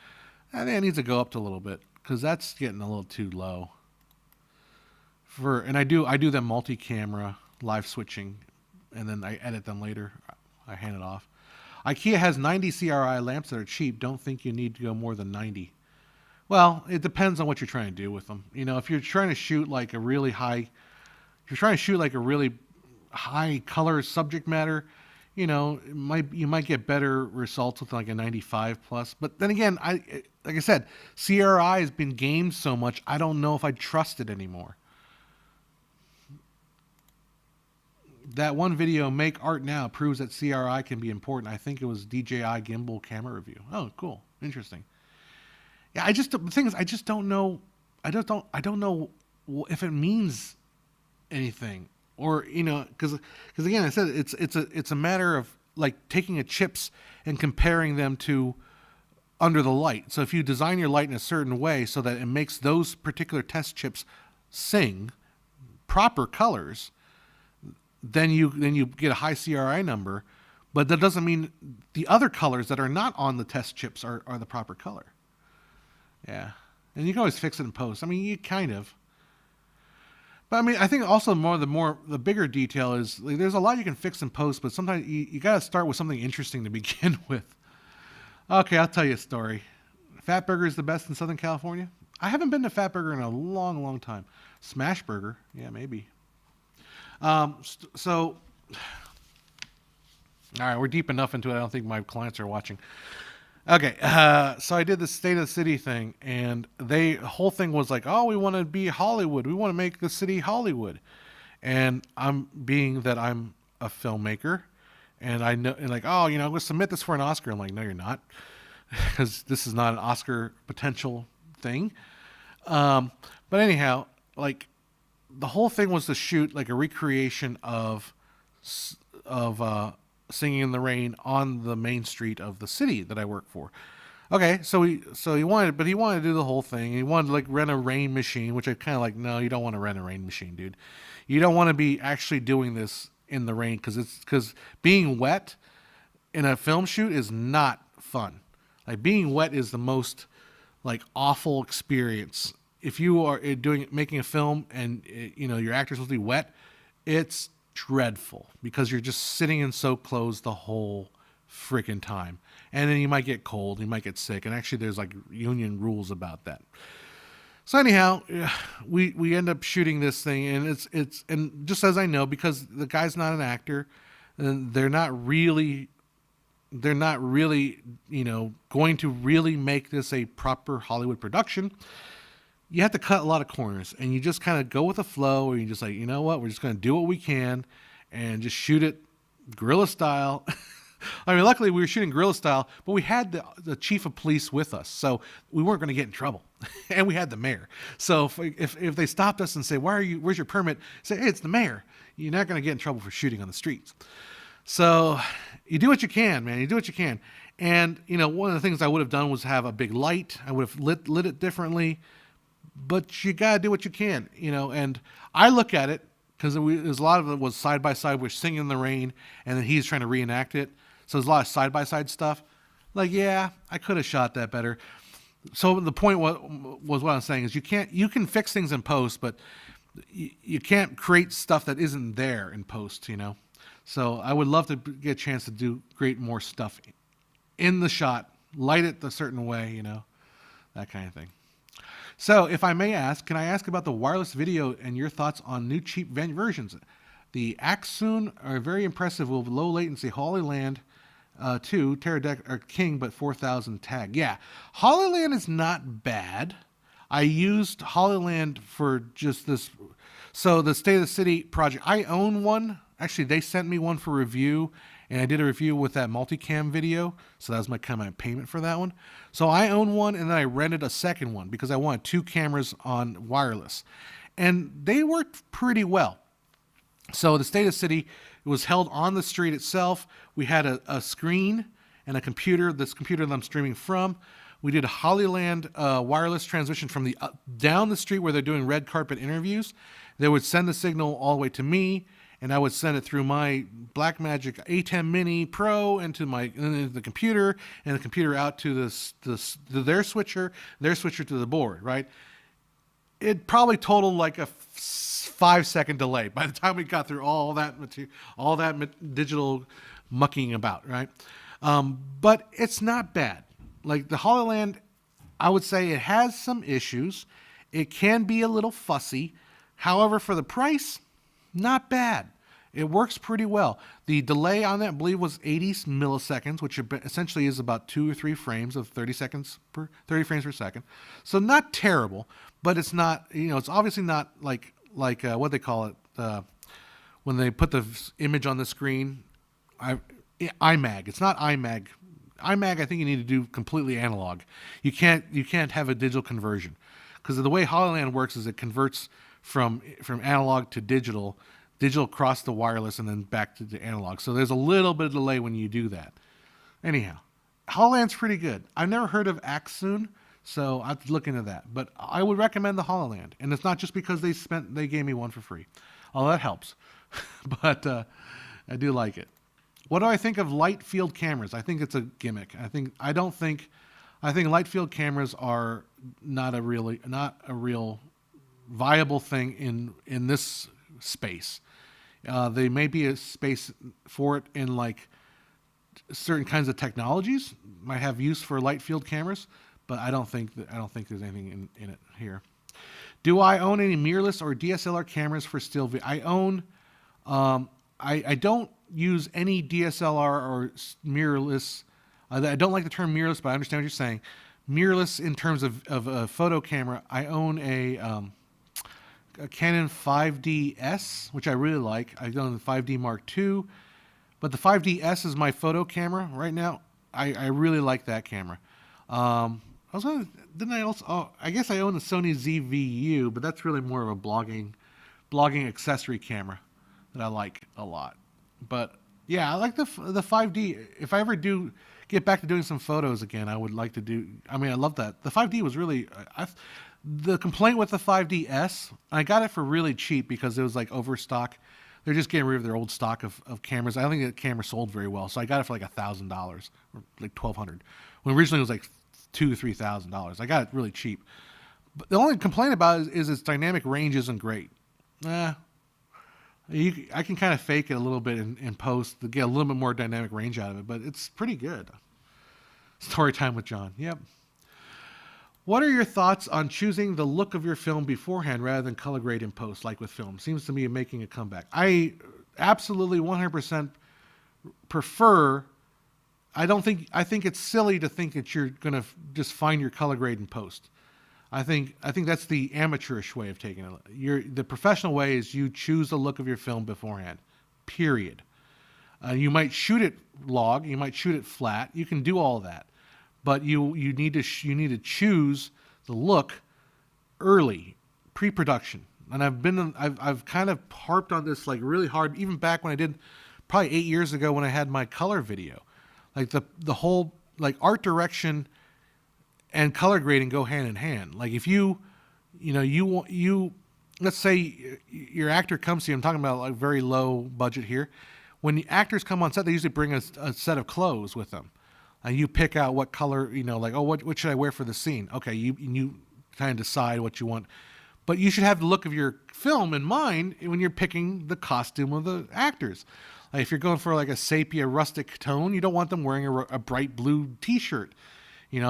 I think it needs to go up to a little bit, because that's getting a little too low. And I do them multi-camera live switching, and then I edit them later. I hand it off. IKEA has 90 CRI lamps that are cheap. Don't think you need to go more than 90. Well, it depends on what you're trying to do with them. If you're trying to shoot like a really high color subject matter, you might get better results with like a 95 plus. But then again, like I said, CRI has been gamed so much, I don't know if I trust it anymore. That one video, Make Art Now, proves that CRI can be important. I think it was DJI gimbal camera review. Oh, cool, interesting. Yeah, the thing is, I just don't know. I don't know if it means anything, or because again, I said it's a matter of like taking chips and comparing them to under the light. So if you design your light in a certain way so that it makes those particular test chips sing proper colors, then you get a high CRI number, but that doesn't mean the other colors that are not on the test chips are the proper color. Yeah, and you can always fix it in post. I mean, you kind of. But I mean, I think also the bigger detail is like, there's a lot you can fix in post, but sometimes you got to start with something interesting to begin with. Okay, I'll tell you a story. Fatburger is the best in Southern California. I haven't been to Fatburger in a long, long time. Smash Burger, yeah, maybe. So, all right, we're deep enough into it. I don't think my clients are watching. Okay, so I did the State of the City thing, and the whole thing was like, oh, we want to be Hollywood. We want to make the city Hollywood. And I'm a filmmaker, and I know, and like, oh, I'm going to submit this for an Oscar. I'm like, no, you're not, because this is not an Oscar potential thing. But anyhow, like, the whole thing was to shoot like a recreation of Singing in the Rain on the main street of the city that I work for. Okay, so he wanted, but he wanted to do the whole thing. He wanted to like rent a rain machine, which I kind of like. No, you don't want to rent a rain machine, dude. You don't want to be actually doing this in the rain because being wet in a film shoot is not fun. Like being wet is the most like awful experience. If you are making a film and your actor's supposed to be wet, it's dreadful because you're just sitting in soaked clothes the whole freaking time, and then you might get cold, you might get sick, and actually there's like union rules about that. So anyhow, we end up shooting this thing, and it's and just as I know, because the guy's not an actor, and they're not really going to really make this a proper Hollywood production. You have to cut a lot of corners, and you just kind of go with the flow, and you just like, you know what, we're just going to do what we can and just shoot it guerrilla style. I mean, luckily we were shooting guerrilla style, but we had the chief of police with us, so we weren't going to get in trouble. And we had the mayor. So if they stopped us and say, where's your permit? Say, hey, it's the mayor. You're not going to get in trouble for shooting on the streets. So you do what you can, man. You do what you can. And, one of the things I would have done was have a big light. I would have lit it differently. But you got to do what you can, and I look at it because there's a lot of it was side by side. We're Singing in the Rain, and then he's trying to reenact it. So there's a lot of side by side stuff. Like, yeah, I could have shot that better. So the point was what I'm saying is you can fix things in post, but you can't create stuff that isn't there in post, So I would love to get a chance to create more stuff in the shot, light it a certain way, that kind of thing. So, if I may ask, can I ask about the wireless video and your thoughts on new cheap versions? The Axsoon are very impressive with low latency. Hollyland 2, Pterodec are king, but 4,000 tag. Yeah, Hollyland is not bad. I used Hollyland for just this. So, the State of the City project, I own one. Actually, they sent me one for review, and I did a review with that multicam video. So that was my payment for that one. So I own one, and then I rented a second one because I wanted 2 cameras on wireless. And they worked pretty well. So the State of the City, it was held on the street itself. We had a screen and a computer, this computer that I'm streaming from. We did a Hollyland wireless transmission from down the street where they're doing red carpet interviews. They would send the signal all the way to me, and I would send it through my Blackmagic A10 Mini Pro into the computer, and the computer out to their switcher to the board, right? It probably totaled like a 5-second delay by the time we got through all that digital mucking about, right? But it's not bad. Like the Hollyland, I would say it has some issues. It can be a little fussy. However, for the price, not bad. It works pretty well. The delay on that, I believe, was 80 milliseconds, which essentially is about 2 or 3 frames of 30 frames per second. So not terrible, but it's not, it's obviously not like what they call it, when they put the image on the screen, iMag. It's not iMag. iMag, I think you need to do completely analog. You can't have a digital conversion, because the way Hollyland works is it converts from analog to digital across the wireless, and then back to the analog. So there's a little bit of delay when you do that. Anyhow, Hollyland's pretty good. I've never heard of Axsoon, so I have to look into that. But I would recommend the Hollyland, and it's not just because they gave me one for free. Oh, that helps. But I do like it. What do I think of light field cameras? I think it's a gimmick. I think light field cameras are not a real viable thing in this space. They may be a space for it in like certain kinds of technologies, might have use for light field cameras, but I don't think there's anything in it here. Do I own any mirrorless or DSLR cameras for still video? I own. I don't use any DSLR or mirrorless. I don't like the term mirrorless, but I understand what you're saying. Mirrorless in terms of a photo camera. I own a Canon 5DS, which I really like. I own the 5D Mark II, but the 5DS is my photo camera right now. I really like that camera. I guess I own the Sony ZV-U, but that's really more of a blogging blogging accessory camera that I like a lot. But yeah, I like the 5D. If I ever do get back to doing some photos again, I would like to do. I mean, I love that. The 5D was really. The complaint with the 5DS, I got it for really cheap because it was like overstock. They're just getting rid of their old stock of cameras. I don't think the camera sold very well, so I got it for like $1,000 or like $1,200. When originally it was like $2,000-$3,000. I got it really cheap. But the only complaint about it is its dynamic range isn't great. I can kind of fake it a little bit in post to get a little bit more dynamic range out of it, but it's pretty good. Story time with John. Yep. What are your thoughts on choosing the look of your film beforehand rather than color grade in post, like with film? Seems to me making a comeback. I absolutely 100% prefer. I think it's silly to think that you're going to just find your color grade in post. I think that's the amateurish way of taking it. The professional way is you choose the look of your film beforehand. Period. You might shoot it log, you might shoot it flat. You can do all that. But you need to choose the look early, pre-production. And I've kind of harped on this like really hard, even back when I did probably 8 years ago when I had my color video. Like the whole like art direction and color grading go hand in hand. Like if you let's say your actor comes to you. I'm talking about like very low budget here. When the actors come on set, they usually bring a set of clothes with them. You pick out what color, like, oh, what should I wear for the scene? Okay, you kind of decide what you want. But you should have the look of your film in mind when you're picking the costume of the actors. Like if you're going for like a sepia rustic tone, you don't want them wearing a bright blue t-shirt. You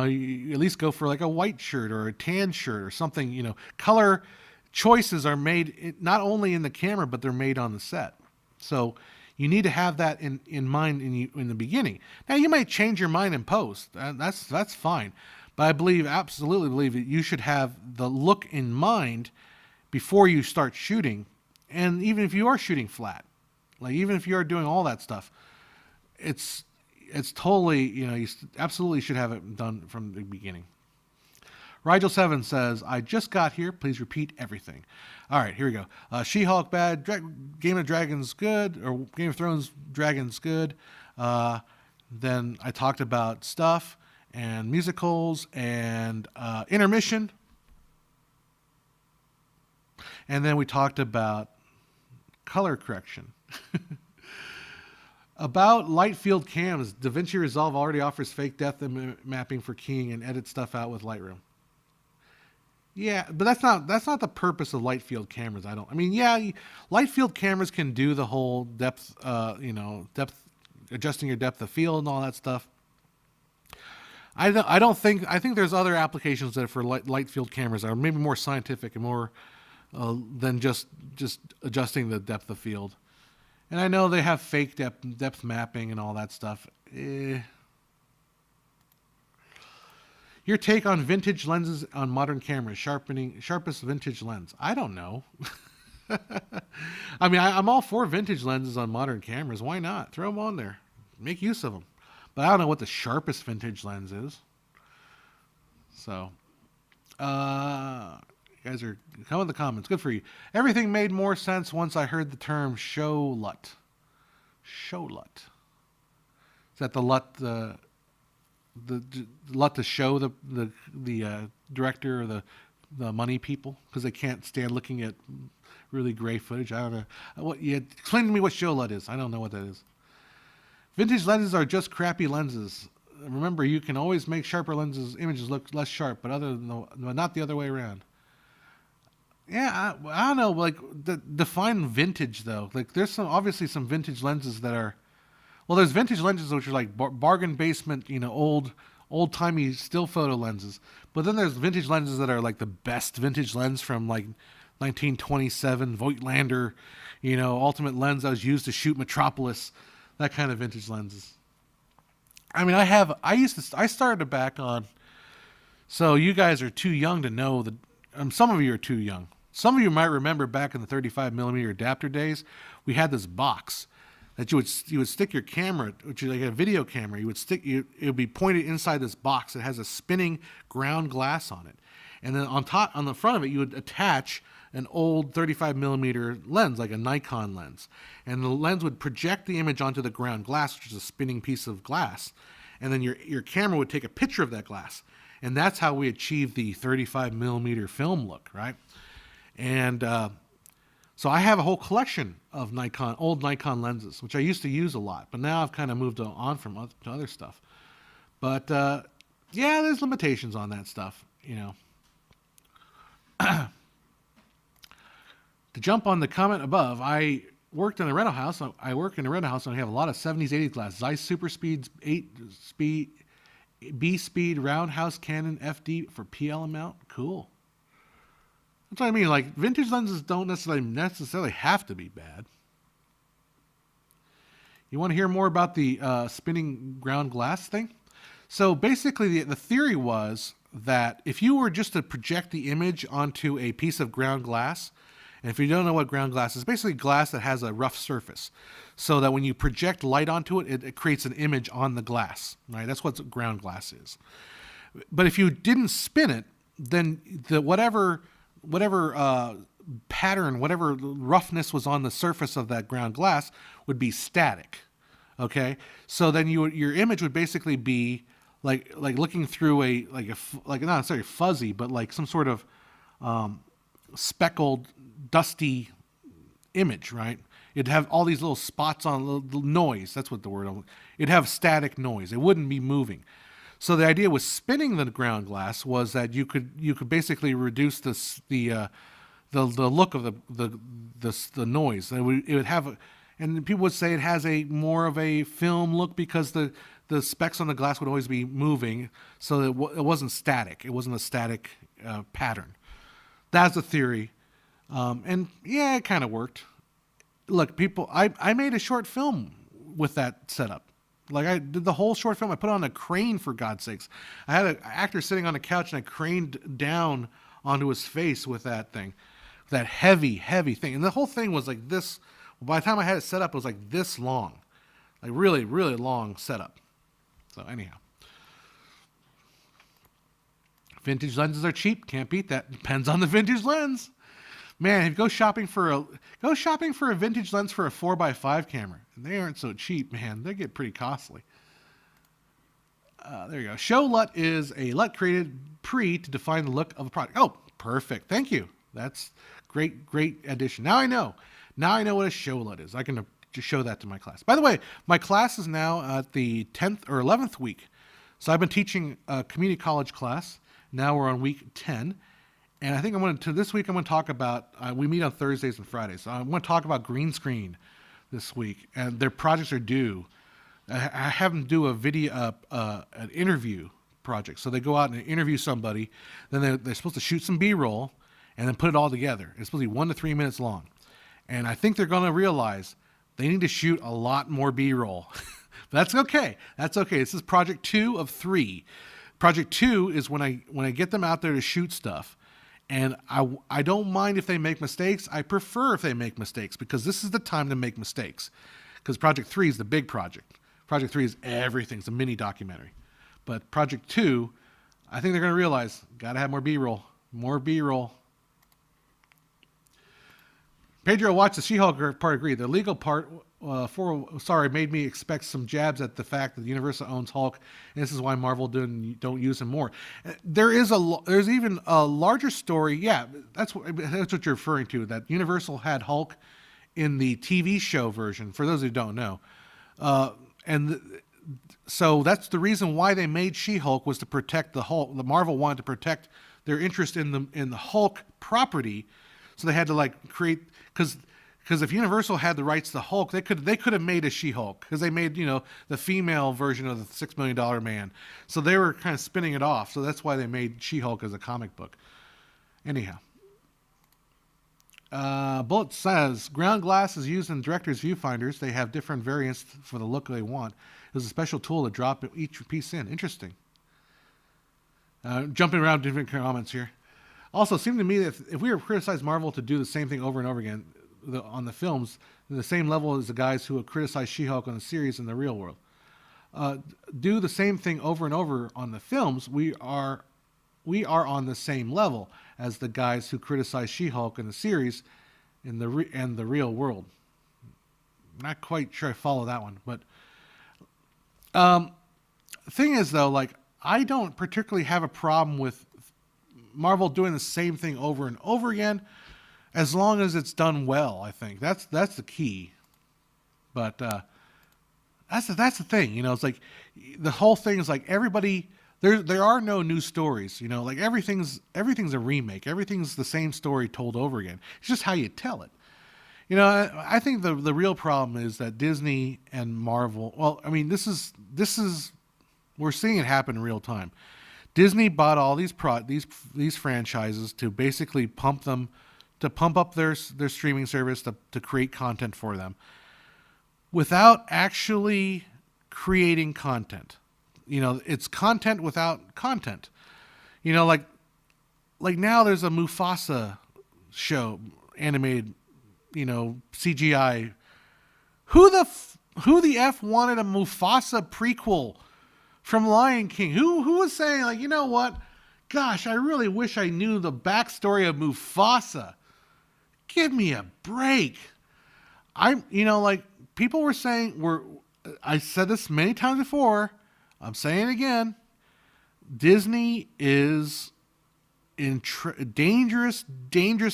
at least go for like a white shirt or a tan shirt or something. Color choices are made not only in the camera, but they're made on the set. So you need to have that in mind in the beginning. Now, you might change your mind in post. That's fine. But I absolutely believe that you should have the look in mind before you start shooting. And even if you are shooting flat, like even if you are doing all that stuff, it's totally, you absolutely should have it done from the beginning. Rigel7 says, I just got here. Please repeat everything. All right, here we go. She-Hulk bad. Game of Dragons good. Or Game of Thrones Dragons good. Then I talked about stuff and musicals and intermission. And then we talked about color correction. About light field cams, DaVinci Resolve already offers fake depth mapping for keying and edit stuff out with Lightroom. Yeah, but that's not the purpose of light field cameras. Light field cameras can do the whole depth, depth, adjusting your depth of field and all that stuff. I think there's other applications that are for light field cameras that are maybe more scientific and more than just adjusting the depth of field. And I know they have fake depth mapping and all that stuff. Your take on vintage lenses on modern cameras, sharpest vintage lens. I don't know. I'm all for vintage lenses on modern cameras. Why not? Throw them on there. Make use of them. But I don't know what the sharpest vintage lens is. So, you guys are coming in the comments. Good for you. Everything made more sense once I heard the term show LUT. Show LUT. Is that the LUT, the LUT to show the director or the money people because they can't stand looking at really gray footage? I don't know. Explain to me what show LUT is. I don't know what that is. Vintage lenses are just crappy lenses. Remember, you can always make sharper images look less sharp, but not the other way around. Yeah, I don't know. Like, define vintage though. Like, there's obviously some vintage lenses that are. Well, there's vintage lenses which are like bargain basement, old timey still photo lenses. But then there's vintage lenses that are like the best vintage lens from like 1927 Voigtlander, ultimate lens that was used to shoot Metropolis, that kind of vintage lenses. I started back on. So you guys are too young to know that. Some of you are too young. Some of you might remember back in the 35mm adapter days, we had this box that you would stick your camera, which is like a video camera. It would be pointed inside this box that has a spinning ground glass on it, and then on the front of it, you would attach an old 35 millimeter lens, like a Nikon lens. And the lens would project the image onto the ground glass, which is a spinning piece of glass. And then your camera would take a picture of that glass. And that's how we achieved the 35 millimeter film look, right? And so I have a whole collection of old Nikon lenses, which I used to use a lot. But now I've kind of moved on to other stuff. But yeah, there's limitations on that stuff, you know. To jump on the comment above, I worked in a rental house. I work in a rental house and I have a lot of 70s, 80s glass. Zeiss Super Speeds 8-speed, B-speed roundhouse Canon FD for PL mount. Cool. That's what I mean. Like, vintage lenses don't necessarily have to be bad. You want to hear more about the spinning ground glass thing? So basically, the theory was that if you were just to project the image onto a piece of ground glass, and if you don't know what ground glass is, basically glass that has a rough surface, so that when you project light onto it, it creates an image on the glass, right? That's what ground glass is. But if you didn't spin it, then whatever pattern, whatever roughness was on the surface of that ground glass would be static. Okay, so then your image would basically be like looking through like not necessarily fuzzy, but like some sort of speckled, dusty image, right? It'd have all these little spots on little noise. That's what the word. It'd have static noise. It wouldn't be moving. So the idea with spinning the ground glass was that you could basically reduce the look of the noise. It would have and people would say it has a more of a film look because the specks on the glass would always be moving, so it wasn't static. It wasn't a static pattern. That's the theory, and yeah, it kind of worked. Look, people, I made a short film with that setup. Like, I did the whole short film. I put it on a crane, for God's sakes. I had an actor sitting on a couch, and I craned down onto his face with that thing, that heavy, heavy thing. And the whole thing was like this. By the time I had it set up, it was like this long. Like really, really long setup. So anyhow. Vintage lenses are cheap. Can't beat that. Depends on the vintage lens. Man, if you go shopping for a vintage lens for a 4x5 camera, and they aren't so cheap, man. They get pretty costly. There you go. Show LUT is a LUT created to define the look of a product. Oh, perfect. Thank you. That's great addition. Now I know what a show LUT is. I can just show that to my class. By the way, my class is now at the 10th or 11th week. So I've been teaching a community college class. Now we're on week 10. And I think this week I'm going to talk about, we meet on Thursdays and Fridays. So I'm going to talk about green screen this week. And their projects are due. I have them do an interview project. So they go out and interview somebody. Then they're supposed to shoot some B-roll and then put it all together. It's supposed to be 1 to 3 minutes long. And I think they're going to realize they need to shoot a lot more B-roll. That's okay. That's okay. This is project 2 of 3. Project 2 is when I get them out there to shoot stuff. And I don't mind if they make mistakes. I prefer if they make mistakes because this is the time to make mistakes. Because Project 3 is the big project. Project 3 is everything. It's a mini documentary. But Project 2, I think they're going to realize, got to have more B-roll. More B-roll. Pedro watched the She-Hulk part, agreed. The legal part made me expect some jabs at the fact that Universal owns Hulk, and this is why Marvel don't use him more. There's even a larger story. Yeah, that's what you're referring to. That Universal had Hulk in the TV show version. For those who don't know, so that's the reason why they made She-Hulk, was to protect the Hulk. The Marvel wanted to protect their interest in the Hulk property, so they had to create. Because if Universal had the rights to Hulk, they could have made a She-Hulk, because they made the female version of the $6 Million Man. So they were kind of spinning it off. So that's why they made She-Hulk as a comic book. Anyhow, Bullet says ground glass is used in directors' viewfinders. They have different variants for the look they want. There's a special tool to drop each piece in. Interesting. Jumping around different comments here. Also, it seemed to me that if we were to criticize Marvel to do the same thing over and over again on the films, the same level as the guys who would criticize She-Hulk on the series in the real world, do the same thing over and over on the films, we are we are on the same level as the guys who criticize She-Hulk in the series in the real world. Not quite sure I follow that one, but thing is though, like, I don't particularly have a problem with Marvel doing the same thing over and over again, as long as it's done well. I think that's the key. But that's the thing, you know. It's like the whole thing is like everybody. There are no new stories, you know. Like everything's a remake. Everything's the same story told over again. It's just how you tell it. You know, I think the real problem is that Disney and Marvel. Well, I mean, this is we're seeing it happen in real time. Disney bought all these franchises to basically pump up their streaming service to create content for them, without actually creating content. You know, it's content without content. You know, like now there's a Mufasa show, animated, you know, CGI. Who the F wanted a Mufasa prequel from Lion King? Who was saying, like, you know what? Gosh, I really wish I knew the backstory of Mufasa. Give me a break. You know, like, people were saying, I said this many times before, I'm saying it again, Disney is in dangerous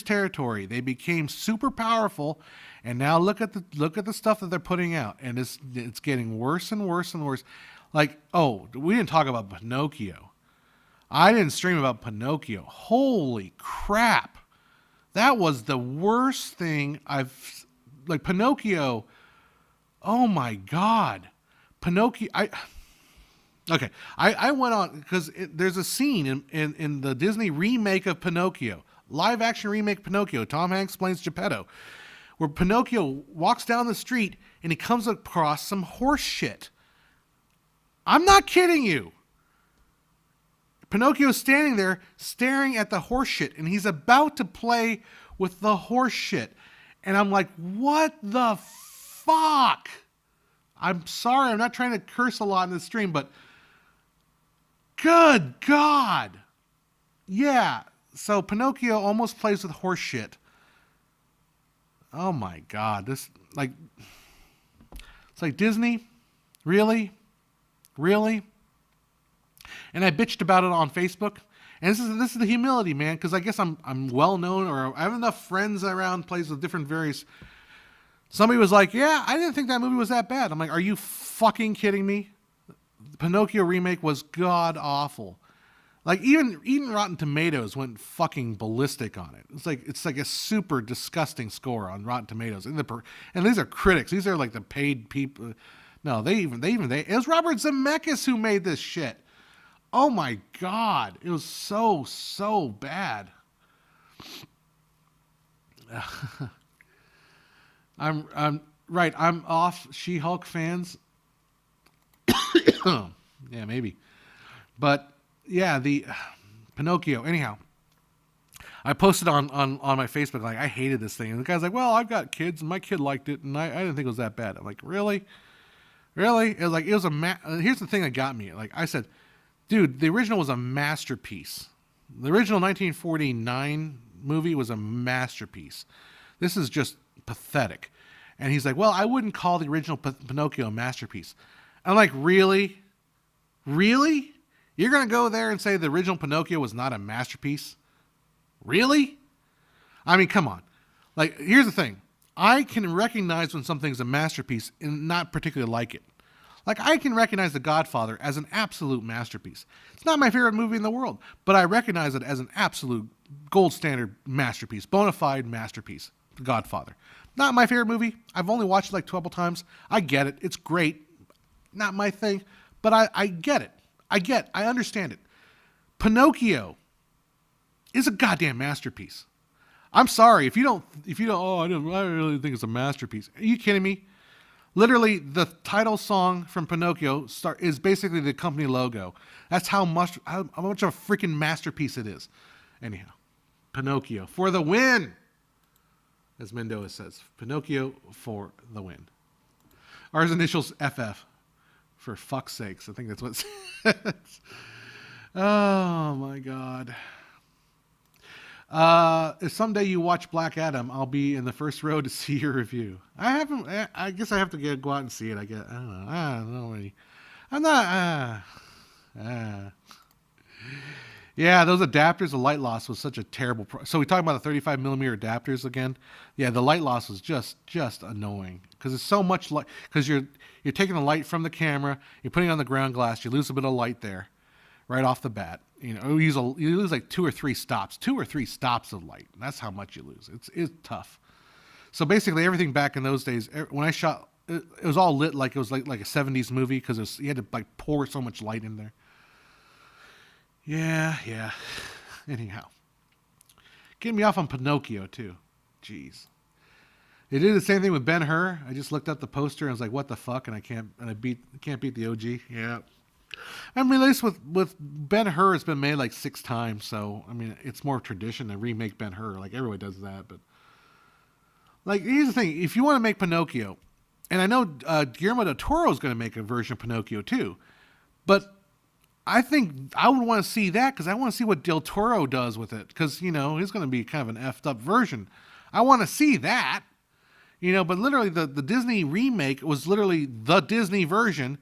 territory. They became super powerful, and now look at the stuff that they're putting out, and it's getting worse and worse and worse. Like, oh, we didn't talk about Pinocchio. I didn't stream about Pinocchio. Holy crap. That was the worst thing like, Pinocchio. Oh my God. Pinocchio. I went on because there's a scene in the Disney remake of Pinocchio, live action remake Pinocchio. Tom Hanks plays Geppetto, where Pinocchio walks down the street and he comes across some horse shit. I'm not kidding you. Pinocchio's standing there staring at the horse shit, and he's about to play with the horse shit. And I'm like, what the fuck? I'm sorry, I'm not trying to curse a lot in this stream, but good God. Yeah, so Pinocchio almost plays with horse shit. Oh my God, it's like Disney? Really? Really? And I bitched about it on Facebook. And this is the humility, man, because I guess I'm well known, or I have enough friends around places with different various. Somebody was like, yeah, I didn't think that movie was that bad. I'm like, are you fucking kidding me? The Pinocchio remake was god awful. Like, even Rotten Tomatoes went fucking ballistic on it. It's like a super disgusting score on Rotten Tomatoes. And these are critics. These are like the paid people. No, it was Robert Zemeckis who made this shit. Oh my God. It was so bad. I'm right. I'm off She-Hulk fans. Yeah, maybe. But yeah, the Pinocchio. Anyhow, I posted on my Facebook, like, I hated this thing. And the guy's like, well, I've got kids and my kid liked it, and I didn't think it was that bad. I'm like, really? Really? It was here's the thing that got me. Like I said, dude, the original was a masterpiece. The original 1949 movie was a masterpiece. This is just pathetic. And he's like, well, I wouldn't call the original Pinocchio a masterpiece. I'm like, really? Really? You're going to go there and say the original Pinocchio was not a masterpiece? Really? I mean, come on. Like, here's the thing. I can recognize when something's a masterpiece and not particularly like it. Like, I can recognize The Godfather as an absolute masterpiece. It's not my favorite movie in the world, but I recognize it as an absolute gold standard masterpiece, bona fide masterpiece, The Godfather. Not my favorite movie. I've only watched it like 12 times. I get it. It's great. Not my thing, but I get it. I understand it. Pinocchio is a goddamn masterpiece. I'm sorry if you don't. Oh, I don't really think it's a masterpiece. Are you kidding me? Literally, the title song from Pinocchio is basically the company logo. That's how much of a freaking masterpiece it is. Anyhow, Pinocchio for the win, as Mendoza says. Pinocchio for the win. Ours initials FF. For fuck's sakes, I think that's what it says. Oh my god. If someday you watch Black Adam, I'll be in the first row to see your review. I haven't. I guess I have to go out and see it. I guess. I don't know. I don't know. Really. I'm not. Yeah, those adapters, the light loss was such a terrible. So we talk about the 35 millimeter adapters again. Yeah, the light loss was just annoying because it's so much light. Because you're taking the light from the camera, you're putting it on the ground glass, you lose a bit of light there, right off the bat. You know, you lose like two or three stops of light. That's how much you lose. It's tough. So basically, everything back in those days, when I shot, it was all lit like it was like a 70s movie because you had to like pour so much light in there. Yeah. Anyhow, getting me off on Pinocchio too. Jeez. They did the same thing with Ben-Hur. I just looked up the poster and I was like, "What the fuck?" And I can't beat the OG. Yeah. I mean, at least with Ben-Hur, it's been made like 6 times. So I mean, it's more tradition to remake Ben-Hur. Like everybody does that. But like, here's the thing: if you want to make Pinocchio, and I know Guillermo del Toro is going to make a version of Pinocchio too, but I think I would want to see that because I want to see what Del Toro does with it. Because, you know, he's going to be kind of an effed up version. I want to see that. You know, but literally the Disney remake was literally the Disney version.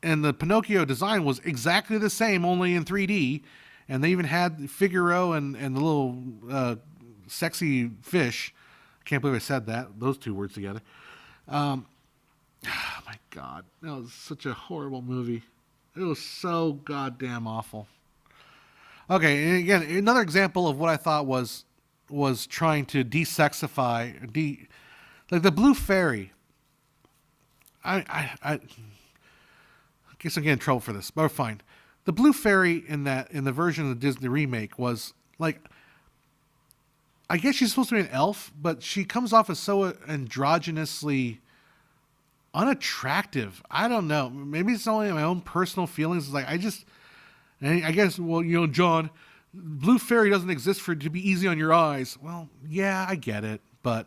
And the Pinocchio design was exactly the same, only in 3D. And they even had Figaro and the little sexy fish. I can't believe I said that. Those two words together. Oh, my God. That was such a horrible movie. It was so goddamn awful. Okay, and again, another example of what I thought was trying to desexify, like the Blue Fairy. I guess I'm getting in trouble for this, but fine. The Blue Fairy in the version of the Disney remake was like, I guess she's supposed to be an elf, but she comes off as so androgynously unattractive. I don't know. Maybe it's only my own personal feelings. It's like I guess, well, you know, John, Blue Fairy doesn't exist for it to be easy on your eyes. Well, yeah, I get it, but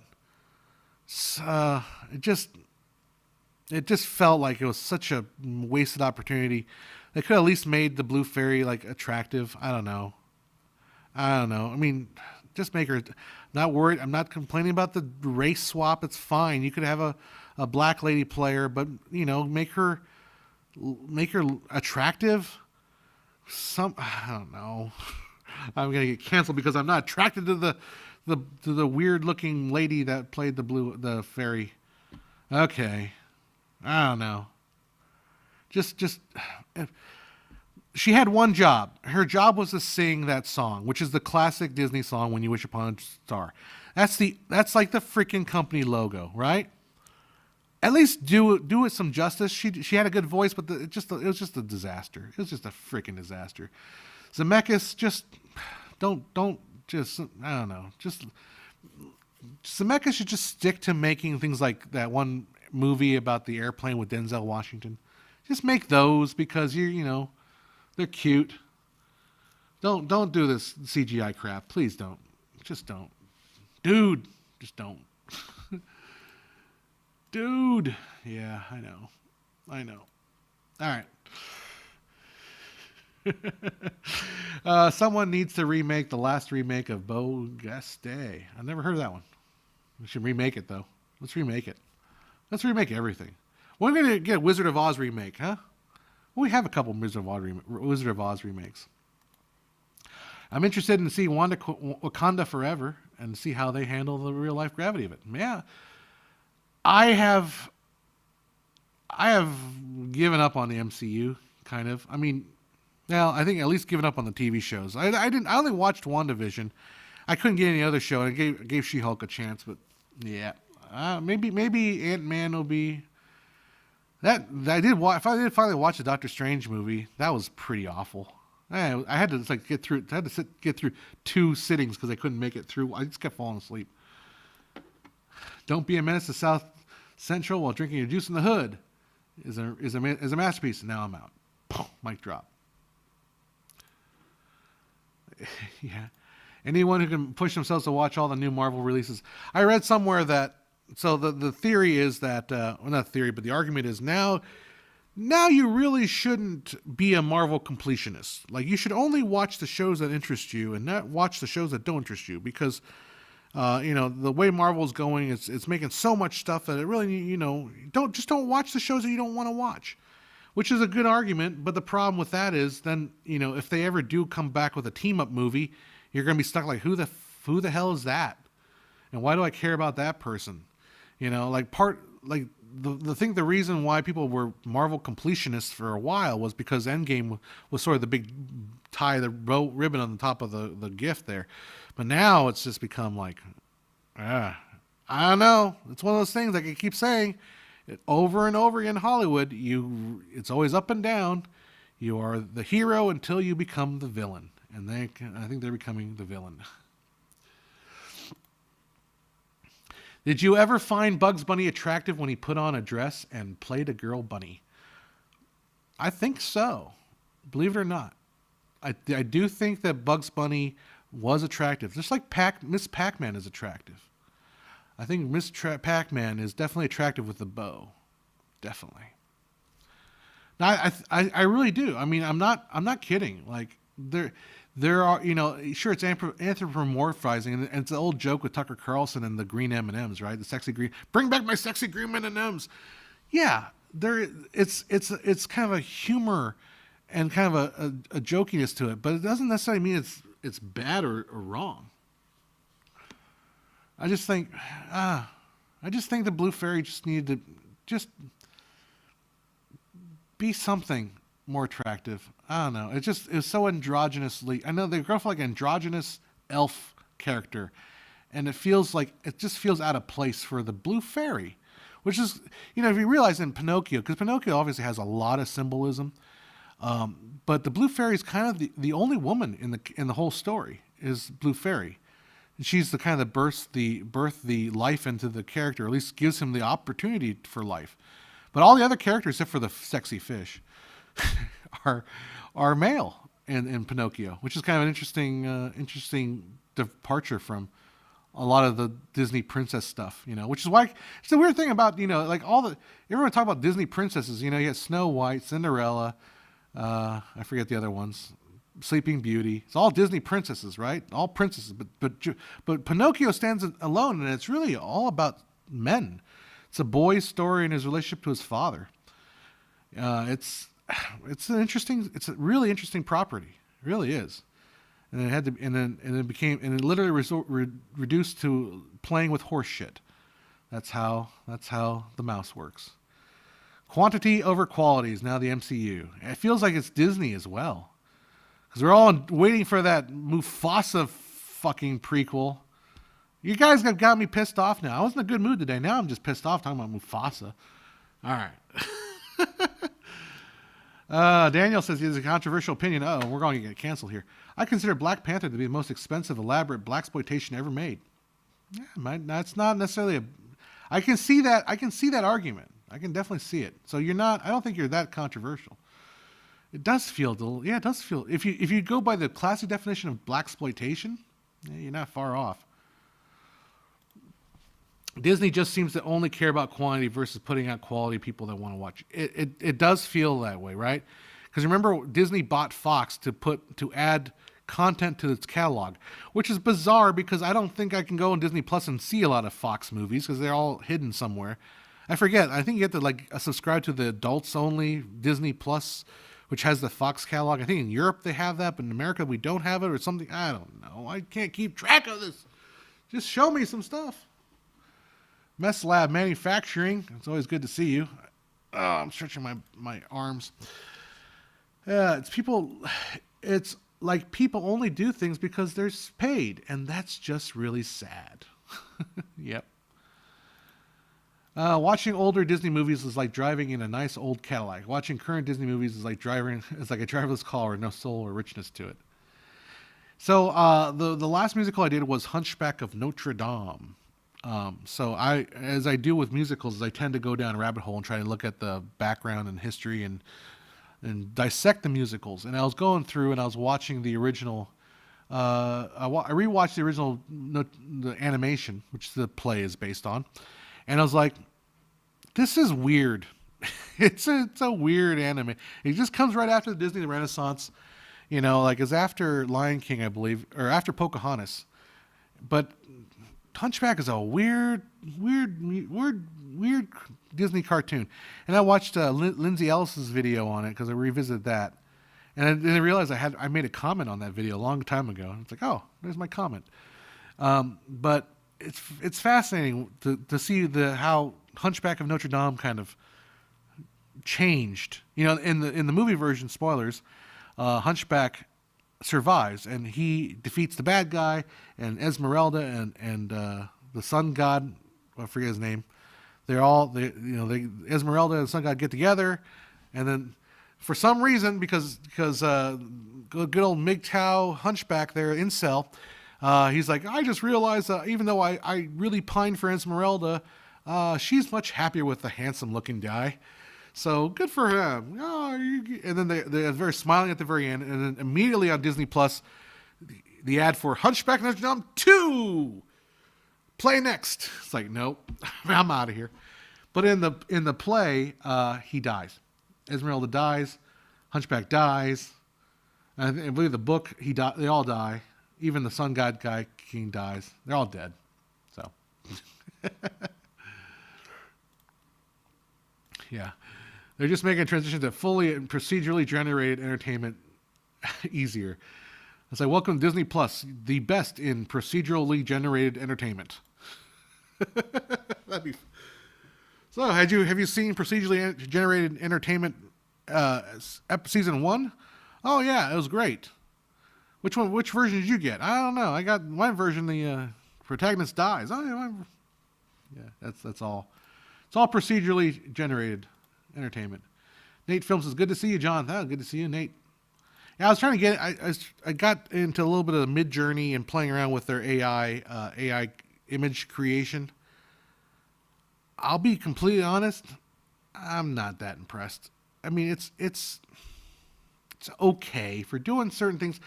it just felt like it was such a wasted opportunity. They could have at least made the Blue Fairy like attractive. I don't know. I mean, just make her not worried. I'm not complaining about the race swap. It's fine. You could have a black lady player, but you know, make her attractive. I don't know. I'm gonna get canceled because I'm not attracted to the weird looking lady that played the fairy. Okay, I don't know. Just she had one job. Her job was to sing that song, which is the classic Disney song "When You Wish Upon a Star." That's like the freaking company logo, right? At least do it some justice. She had a good voice, but it was just a disaster. It was just a freaking disaster. Zemeckis, just don't just I don't know. Just Zemeckis should just stick to making things like that one movie about the airplane with Denzel Washington. Just make those because you know they're cute. Don't do this CGI crap. Please don't. Just don't. Dude, just don't. Dude. Yeah, I know. All right. Someone needs to remake the last remake of Beau Gaste. I've never heard of that one. We should remake it, though. Let's remake it. Let's remake everything. We're going to get a Wizard of Oz remake, huh? Well, we have a couple Wizard of Oz remakes. I'm interested in seeing Wakanda Forever and see how they handle the real-life gravity of it. Yeah. I have given up on the MCU, kind of. I mean, well, I think at least given up on the TV shows. I only watched WandaVision. I couldn't get any other show, and I gave She-Hulk a chance, but yeah, maybe Ant-Man will be that. If I did finally watch the Doctor Strange movie, that was pretty awful. I had to get through 2 sittings because I couldn't make it through. I just kept falling asleep. Don't be a menace to South Central while drinking your juice in the hood is a masterpiece. And now I'm out. Mic drop. Yeah. Anyone who can push themselves to watch all the new Marvel releases. I read somewhere that, so the theory is that, well, not theory, but the argument is now now you really shouldn't be a Marvel completionist. Like, you should only watch the shows that interest you and not watch the shows that don't interest you, because the way Marvel's going, it's making so much stuff that it really, don't watch the shows that you don't want to watch, which is a good argument. But the problem with that is then, if they ever do come back with a team up movie, you're going to be stuck like, who the hell is that? And why do I care about that person? The reason why people were Marvel completionists for a while was because Endgame was sort of the big tie, the ribbon on the top of the gift there. But now it's just become like, I don't know. It's one of those things, like I keep saying, over and over again in Hollywood, it's always up and down. You are the hero until you become the villain. And I think they're becoming the villain. Did you ever find Bugs Bunny attractive when he put on a dress and played a girl bunny? I think so. Believe it or not. I do think that Bugs Bunny was attractive. Just like Miss Pac-Man is attractive. I think Miss Pac-Man is definitely attractive with the bow. Definitely. Now, I really do. I mean, I'm not kidding. Like, there are, sure, it's anthropomorphizing, and it's the old joke with Tucker Carlson and the green M&Ms, right? The sexy green, bring back my sexy green M&Ms. Yeah, it's kind of a humor and kind of a jokiness to it, but it doesn't necessarily mean it's bad or wrong. I just think the Blue Fairy just needed to just be something more attractive. I don't know. It was so androgynously. I know they go for like an androgynous elf character, and it just feels out of place for the Blue Fairy, which is, if you realize in Pinocchio, because Pinocchio obviously has a lot of symbolism, but the Blue Fairy is kind of the only woman in the whole story is Blue Fairy. And she's the kind of birth the life into the character, or at least gives him the opportunity for life. But all the other characters, except for the sexy fish, are male in Pinocchio, which is kind of an interesting departure from a lot of the Disney princess stuff, which is why it's the weird thing about, like everyone talk about Disney princesses, you got Snow White, Cinderella, I forget the other ones, Sleeping Beauty. It's all Disney princesses, right? All princesses, but Pinocchio stands alone, and it's really all about men. It's a boy's story and his relationship to his father. It's a really interesting property. It really is. And it had to, and it literally reduced to playing with horse shit. That's how the mouse works. Quantity over quality is now the MCU. It feels like it's Disney as well, because we're all waiting for that Mufasa fucking prequel. You guys have got me pissed off now. I was in a good mood today. Now I'm just pissed off talking about Mufasa. All right. Daniel says he has a controversial opinion. We're going to get canceled here. I consider Black Panther to be the most expensive, elaborate blaxploitation ever made. Yeah, that's not necessarily I can see that argument. I can definitely see it. So I don't think you're that controversial. It does feel, if you go by the classic definition of blaxploitation, you're not far off. Disney just seems to only care about quantity versus putting out quality people that want to watch. It does feel that way, right? Because remember, Disney bought Fox to add content to its catalog, which is bizarre because I don't think I can go on Disney Plus and see a lot of Fox movies because they're all hidden somewhere. I forget. I think you have to subscribe to the adults only Disney Plus, which has the Fox catalog. I think in Europe they have that, but in America we don't have it or something. I don't know. I can't keep track of this. Just show me some stuff. Mess Lab Manufacturing. It's always good to see you. Oh, I'm stretching my arms. It's like people only do things because they're paid, and that's just really sad. Yep. Watching older Disney movies is like driving in a nice old Cadillac. Watching current Disney movies is like a driverless car with no soul or richness to it. So the last musical I did was Hunchback of Notre Dame. So as I do with musicals, is I tend to go down a rabbit hole and try to look at the background and history and dissect the musicals. And I was going through and I was watching the original. I rewatched the original the animation, which the play is based on, and I was like, this is weird. It's a weird anime. It just comes right after the Disney Renaissance. Like it's after Lion King, I believe, or after Pocahontas. But Hunchback is a weird Disney cartoon. And I watched Lindsay Ellis's video on it because I revisited that, and I realized I made a comment on that video a long time ago. And it's like, oh, there's my comment. But it's fascinating to see how Hunchback of Notre Dame kind of changed. In the movie version, spoilers, Hunchback survives and he defeats the bad guy, and Esmeralda and the sun god, I forget his name. Esmeralda and the sun god get together, and then for some reason, because good old MGTOW Hunchback there, incel, he's like, I just realized even though I really pined for Esmeralda, she's much happier with the handsome looking guy. So good for him. Oh, and then they're very smiling at the very end, and then immediately on Disney Plus, the ad for Hunchback of Notre Dame 2. Play next. It's like, nope, I'm out of here. But in the play, he dies. Esmeralda dies. Hunchback dies. And I believe the book, they all die. Even the sun god guy king dies. They're all dead. So, yeah. They're just making a transition to fully and procedurally generated entertainment easier. It's like, welcome to Disney Plus, the best in procedurally generated entertainment. So, have you seen procedurally generated entertainment season 1? Oh yeah, it was great. Which version did you get? I don't know. I got my version. The protagonist dies. Oh yeah, that's all. It's all procedurally generated entertainment. Nate Films says, good to see you, John. Oh, good to see you, Nate. Yeah, I was trying to get I got into a little bit of Mid-Journey and playing around with their AI image creation. I'll be completely honest, I'm not that impressed. I mean, it's okay for doing certain things.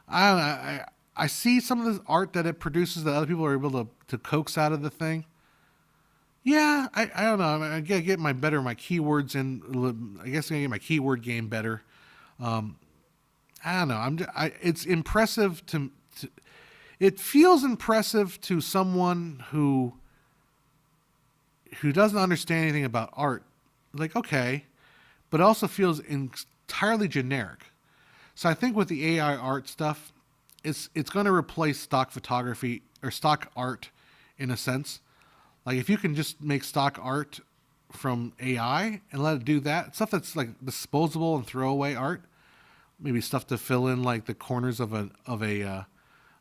I see some of the art that it produces that other people are able to coax out of the thing. Yeah, I don't know. I gotta get my keywords in. I guess I'm gonna get my keyword game better. I don't know. It's impressive it feels impressive to someone who doesn't understand anything about art. Like, okay, but it also feels entirely generic. So I think with the AI art stuff, it's going to replace stock photography or stock art in a sense. Like if you can just make stock art from AI and let it do that, stuff that's like disposable and throwaway art, maybe stuff to fill in like the corners of an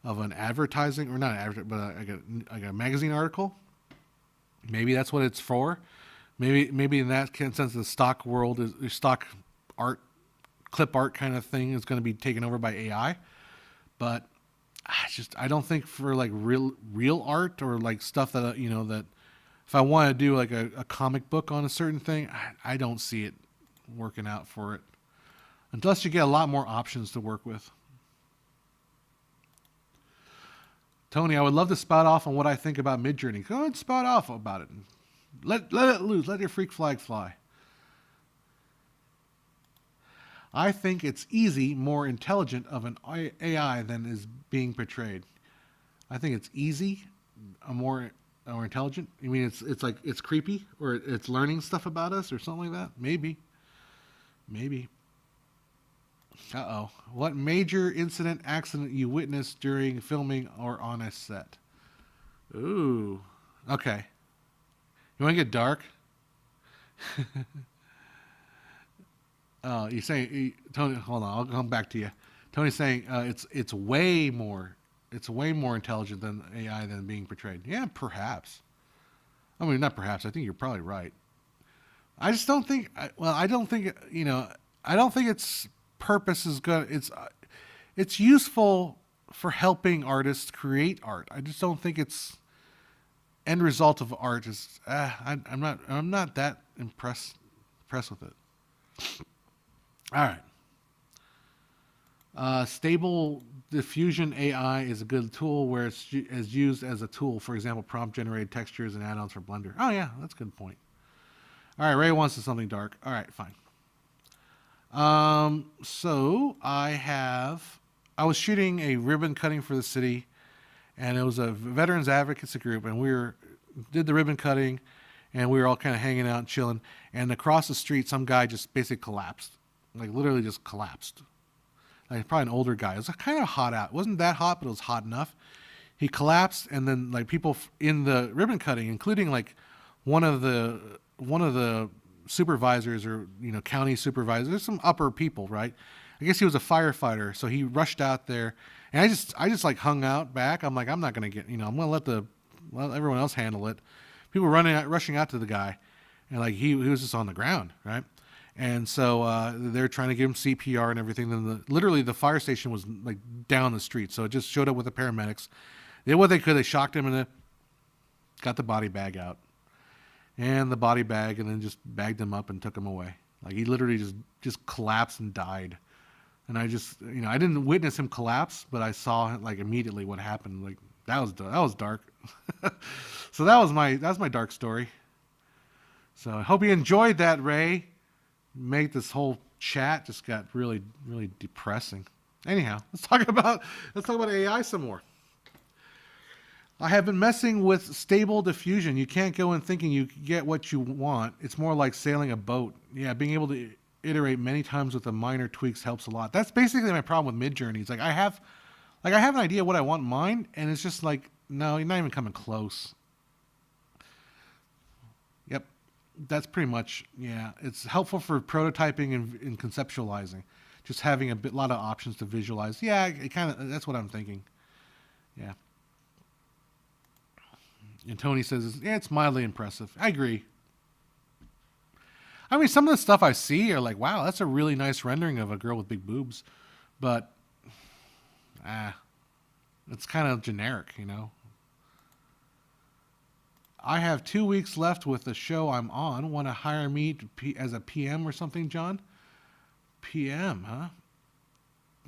advertising, or not an advertising, but like a magazine article. Maybe that's what it's for. Maybe in that sense, the stock world is stock art, clip art kind of thing is going to be taken over by AI. But I don't think for like real art or like stuff that that if I want to do like a comic book on a certain thing, I don't see it working out for it unless you get a lot more options to work with. Tony, I would love to spout off on what I think about Midjourney. Go ahead and spout off about it. Let it loose. Let your freak flag fly. I think it's more intelligent of an AI than is being portrayed. I think it's easy, more intelligent. I mean, it's like it's creepy or it's learning stuff about us or something like that. Maybe. Uh-oh. What major accident you witnessed during filming or on a set? Ooh. Okay. You want to get dark? You're saying, Tony, hold on, I'll come back to you. Tony's saying it's way more intelligent than AI than being portrayed. Yeah, perhaps. I mean, not perhaps. I think you're probably right. I just don't think. I don't think I don't think its purpose is good. It's useful for helping artists create art. I just don't think its end result of art is. I'm not that impressed with it. All right. Stable diffusion AI is a good tool where it's used as a tool. For example, prompt generated textures and add-ons for Blender. Oh yeah, that's a good point. All right, Ray wants something dark. All right, fine. So I was shooting a ribbon cutting for the city, and it was a veterans advocacy group, and did the ribbon cutting, and we were all kind of hanging out and chilling. And across the street, some guy just basically collapsed, like literally just collapsed. Like probably an older guy. It was kind of hot out. It wasn't that hot, but it was hot enough. He collapsed, and then like people in the ribbon cutting, including like one of the supervisors or county supervisors, there's some upper people, right? I guess he was a firefighter, so he rushed out there, and I just like hung out back. I'm like, I'm not gonna get, I'm gonna let everyone else handle it. People rushing out to the guy, and like he was just on the ground, right? And so they're trying to give him CPR and everything. Then literally the fire station was like down the street, so it just showed up with the paramedics. They did what they could. They shocked him and then got the body bag out, and the body bag, and then just bagged him up and took him away. Like he literally just collapsed and died. And I just, I didn't witness him collapse, but I saw like immediately what happened. Like that was dark. So that was my dark story. So I hope you enjoyed that, Ray. Made this whole chat just got really, really depressing. Anyhow, let's talk about AI some more. I have been messing with stable diffusion. You can't go in thinking you get what you want. It's more like sailing a boat. Yeah, being able to iterate many times with the minor tweaks helps a lot. That's basically my problem with Midjourney. It's like I have an idea what I want in mind, and it's just like, no, you're not even coming close. Yep, that's pretty much, yeah. It's helpful for prototyping and conceptualizing. Just having lot of options to visualize. Yeah, that's what I'm thinking. Yeah. And Tony says, yeah, it's mildly impressive. I agree. I mean, some of the stuff I see are like, wow, that's a really nice rendering of a girl with big boobs. But, it's kind of generic, I have 2 weeks left with the show I'm on. Want to hire me as a PM or something, John? PM, huh?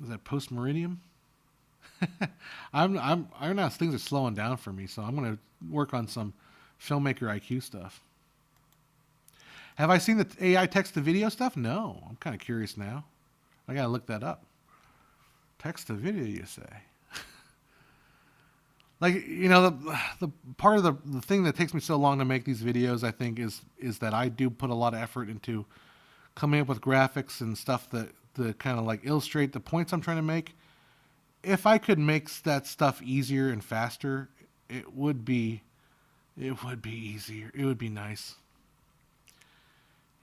Is that post-meridium? I'm now things are slowing down for me, so I'm going to work on some filmmaker IQ stuff. Have I seen the AI text to video stuff? No. I'm kind of curious now. I got to look that up. Text to video, you say? Like, the part of the thing that takes me so long to make these videos, I think, is that I do put a lot of effort into coming up with graphics and stuff that kind of like illustrate the points I'm trying to make. If I could make that stuff easier and faster, it would be easier. It would be nice.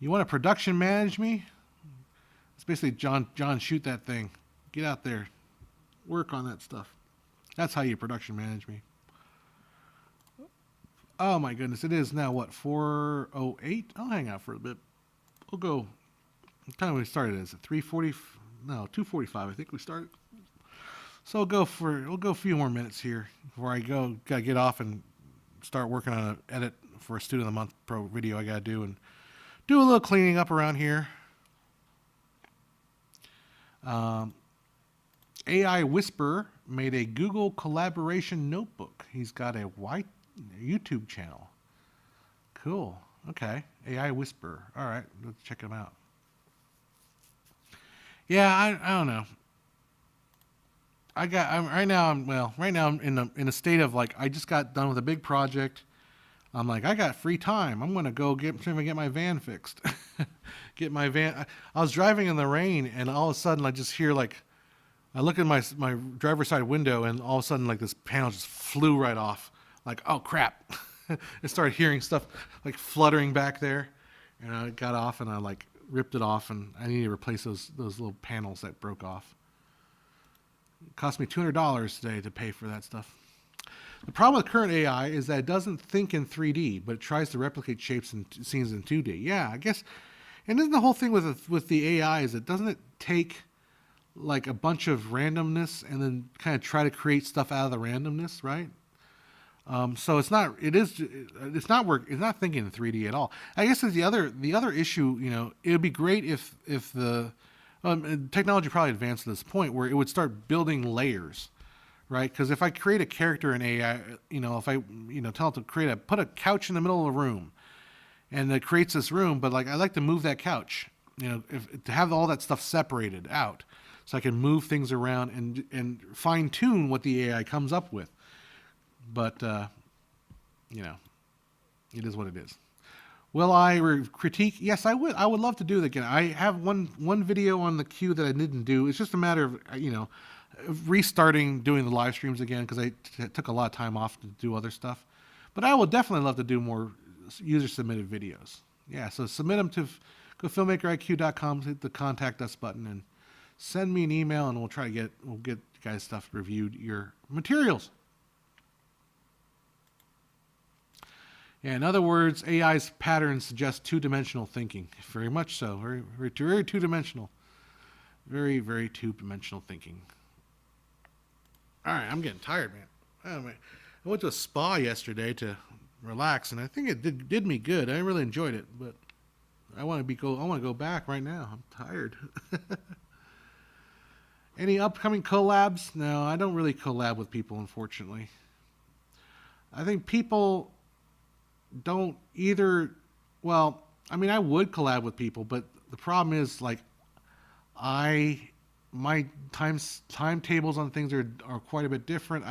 You want to production manage me? It's basically John, shoot that thing. Get out there. Work on that stuff. That's how you production manage me. Oh my goodness, it is now what, 4:08? I'll hang out for a bit. We'll go. What time we started? Is it 3:40? No, 2:45. I think we started. So we'll go a few more minutes here before I gotta get off and start working on an edit for a Student of the Month Pro video I gotta do and do a little cleaning up around here. AI Whisper made a Google collaboration notebook. He's got a YouTube channel. Cool. Okay. AI Whisper. All right. Let's check him out. Yeah, I don't know. Right now I'm in a state of like, I just got done with a big project. I'm like, I got free time. I'm going to go get my van fixed. Get my van. I was driving in the rain, and all of a sudden I just hear like, I look at my driver's side window, and all of a sudden like this panel just flew right off. Like, oh crap. I started hearing stuff like fluttering back there, and I got off and I like ripped it off, and I need to replace those little panels that broke off. It cost me $200 today to pay for that stuff. The problem with current AI is that it doesn't think in 3D, but it tries to replicate shapes and scenes in 2D. Yeah, I guess. And isn't the whole thing with the AI is doesn't it take like a bunch of randomness and then kind of try to create stuff out of the randomness, right? So it's not thinking in 3D at all. I guess the other issue, it would be great if the technology probably advanced to this point where it would start building layers, right? Because if I create a character in AI, if I tell it to put a couch in the middle of the room, and it creates this room. But like I like to move that couch, to have all that stuff separated out, so I can move things around and fine tune what the AI comes up with. But you know, it is what it is. Will I critique? Yes, I would. I would love to do that again. I have one video on the queue that I didn't do. It's just a matter of restarting doing the live streams again because I took a lot of time off to do other stuff. But I would definitely love to do more user submitted videos. Yeah, so submit them to go filmmakeriq.com, hit the contact us button, and send me an email, and we'll get you guys stuff reviewed, your materials. Yeah, in other words, AI's patterns suggest two-dimensional thinking. Very much so. Very, very, very two-dimensional. Very, very two-dimensional thinking. All right, I'm getting tired, man. Oh, man. I went to a spa yesterday to relax, and I think it did me good. I really enjoyed it, but I want to go back right now. I'm tired. Any upcoming collabs? No, I don't really collab with people, unfortunately. I think people don't either. Well, I mean, I would collab with people, but the problem is like my timetables on things are quite a bit different.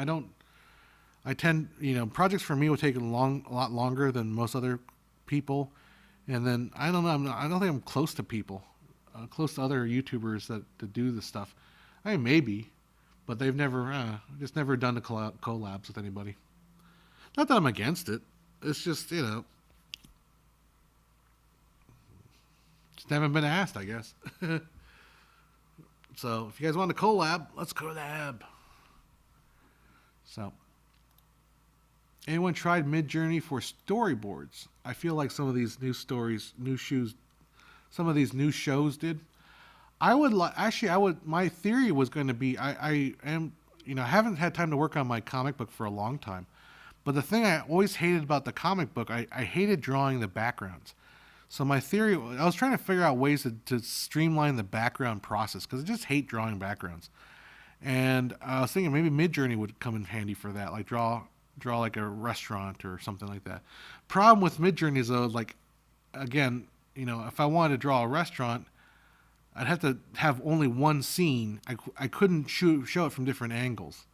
I tend, projects for me will take a lot longer than most other people, and then I don't know. I don't think I'm close to people, close to other YouTubers that do this stuff. I mean, maybe, but they've just never done the collabs with anybody. Not that I'm against it. It's just, just haven't been asked, I guess. So if you guys want to collab, let's collab. So, anyone tried Midjourney for storyboards? I feel like some of these some of these new shows did. My theory was going to be, I haven't had time to work on my comic book for a long time. But the thing I always hated about the comic book, I hated drawing the backgrounds. So my theory, I was trying to figure out ways to streamline the background process because I just hate drawing backgrounds. And I was thinking maybe Midjourney would come in handy for that, like draw like a restaurant or something like that. Problem with Midjourney is though, like, again, if I wanted to draw a restaurant, I'd have to have only one scene. I couldn't show it from different angles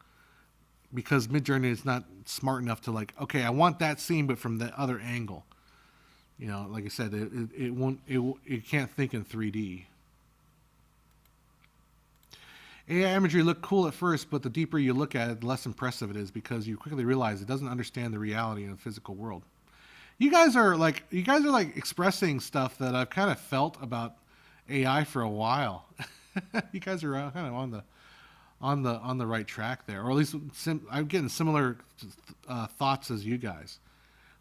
because Midjourney is not smart enough to like, okay, I want that scene, but from the other angle. Like I said, it can't think in 3D. AI imagery looked cool at first, but the deeper you look at it, the less impressive it is because you quickly realize it doesn't understand the reality of the physical world. You guys are like expressing stuff that I've kind of felt about AI for a while. You guys are kind of on the right track there, or at least I'm getting similar thoughts as you guys.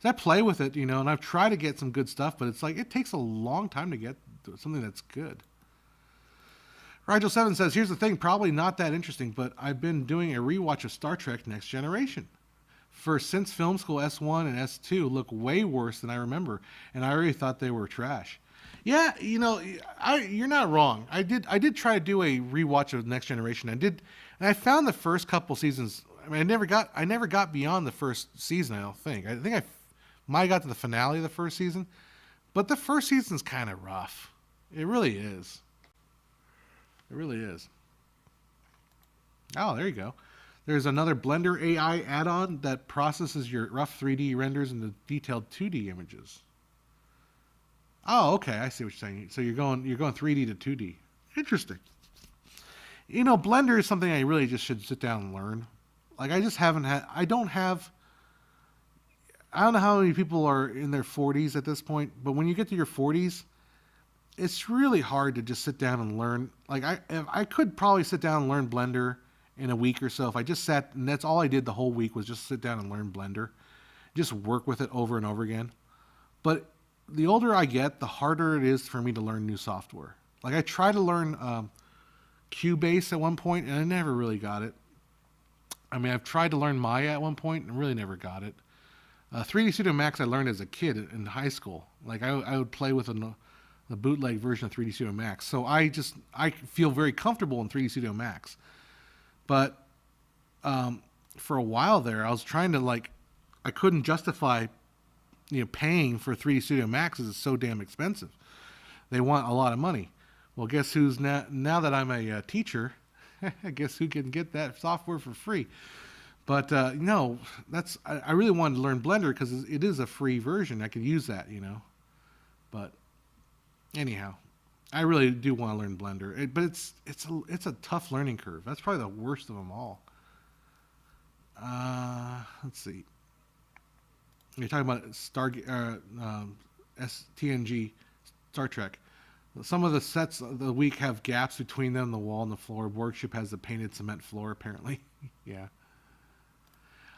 So I play with it, and I've tried to get some good stuff, but it's like it takes a long time to get something that's good. Rigel7 says, here's the thing, probably not that interesting, but I've been doing a rewatch of Star Trek Next Generation. Since film school, S1 and S2 look way worse than I remember, and I already thought they were trash. Yeah, you're not wrong. I did try to do a rewatch of Next Generation. And I found the first couple seasons. I mean, I never got beyond the first season. I don't think. I think I might have got to the finale of the first season, but the first season's kind of rough. It really is. It really is. Oh, there you go. There's another Blender AI add-on that processes your rough 3D renders into detailed 2D images. Oh, okay. I see what you're saying. So you're going 3D to 2D. Interesting. Blender is something I really just should sit down and learn. Like I just haven't had. I don't know how many people are in their 40s at this point, but when you get to your 40s, it's really hard to just sit down and learn. Like I could probably sit down and learn Blender in a week or so if I just sat, and that's all I did the whole week was just sit down and learn Blender, just work with it over and over again. But the older I get, the harder it is for me to learn new software. Like I tried to learn Cubase at one point, and I never really got it. I mean, I've tried to learn Maya at one point, and really never got it. 3D Studio Max I learned as a kid in high school. Like I would play with the bootleg version of 3D Studio Max. So I feel very comfortable in 3D Studio Max. But for a while there, I was trying to I couldn't justify paying for 3D Studio Max is so damn expensive. They want a lot of money. Well, guess who's now that I'm a teacher, guess who can get that software for free? But no, I really wanted to learn Blender because it is a free version. I could use that, But anyhow, I really do want to learn Blender. But it's a tough learning curve. That's probably the worst of them all. Let's see. You're talking about STNG, Star Trek. Some of the sets of the week have gaps between them, the wall and the floor. Workshop has the painted cement floor, apparently. Yeah.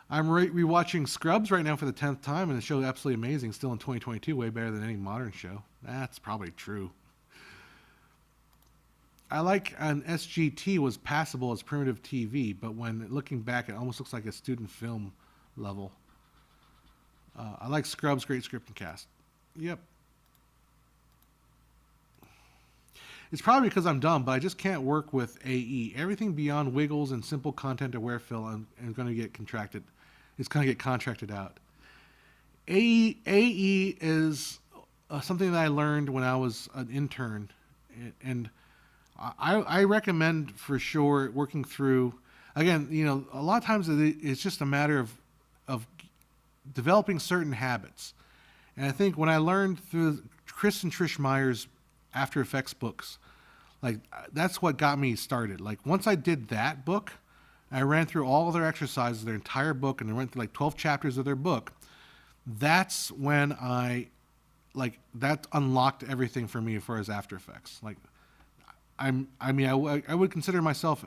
I'm rewatching Scrubs right now for the 10th time, and the show is absolutely amazing. Still in 2022, way better than any modern show. That's probably true. I like an SGT was passable as primitive TV, but when looking back, it almost looks like a student film level. I like Scrubs, great script and cast. Yep. It's probably because I'm dumb, but I just can't work with AE. Everything beyond wiggles and simple content-aware fill is going to get contracted. It's going to get contracted out. AE is something that I learned when I was an intern, and I recommend for sure working through. Again, a lot of times it's just a matter of developing certain habits, and I think when I learned through Chris and Trish Meyer's After Effects books, like that's what got me started. Like once I did that book, I ran through all of their exercises, their entire book, and I went through like 12 chapters of their book. That's when that unlocked everything for me as far as After Effects. Like I would consider myself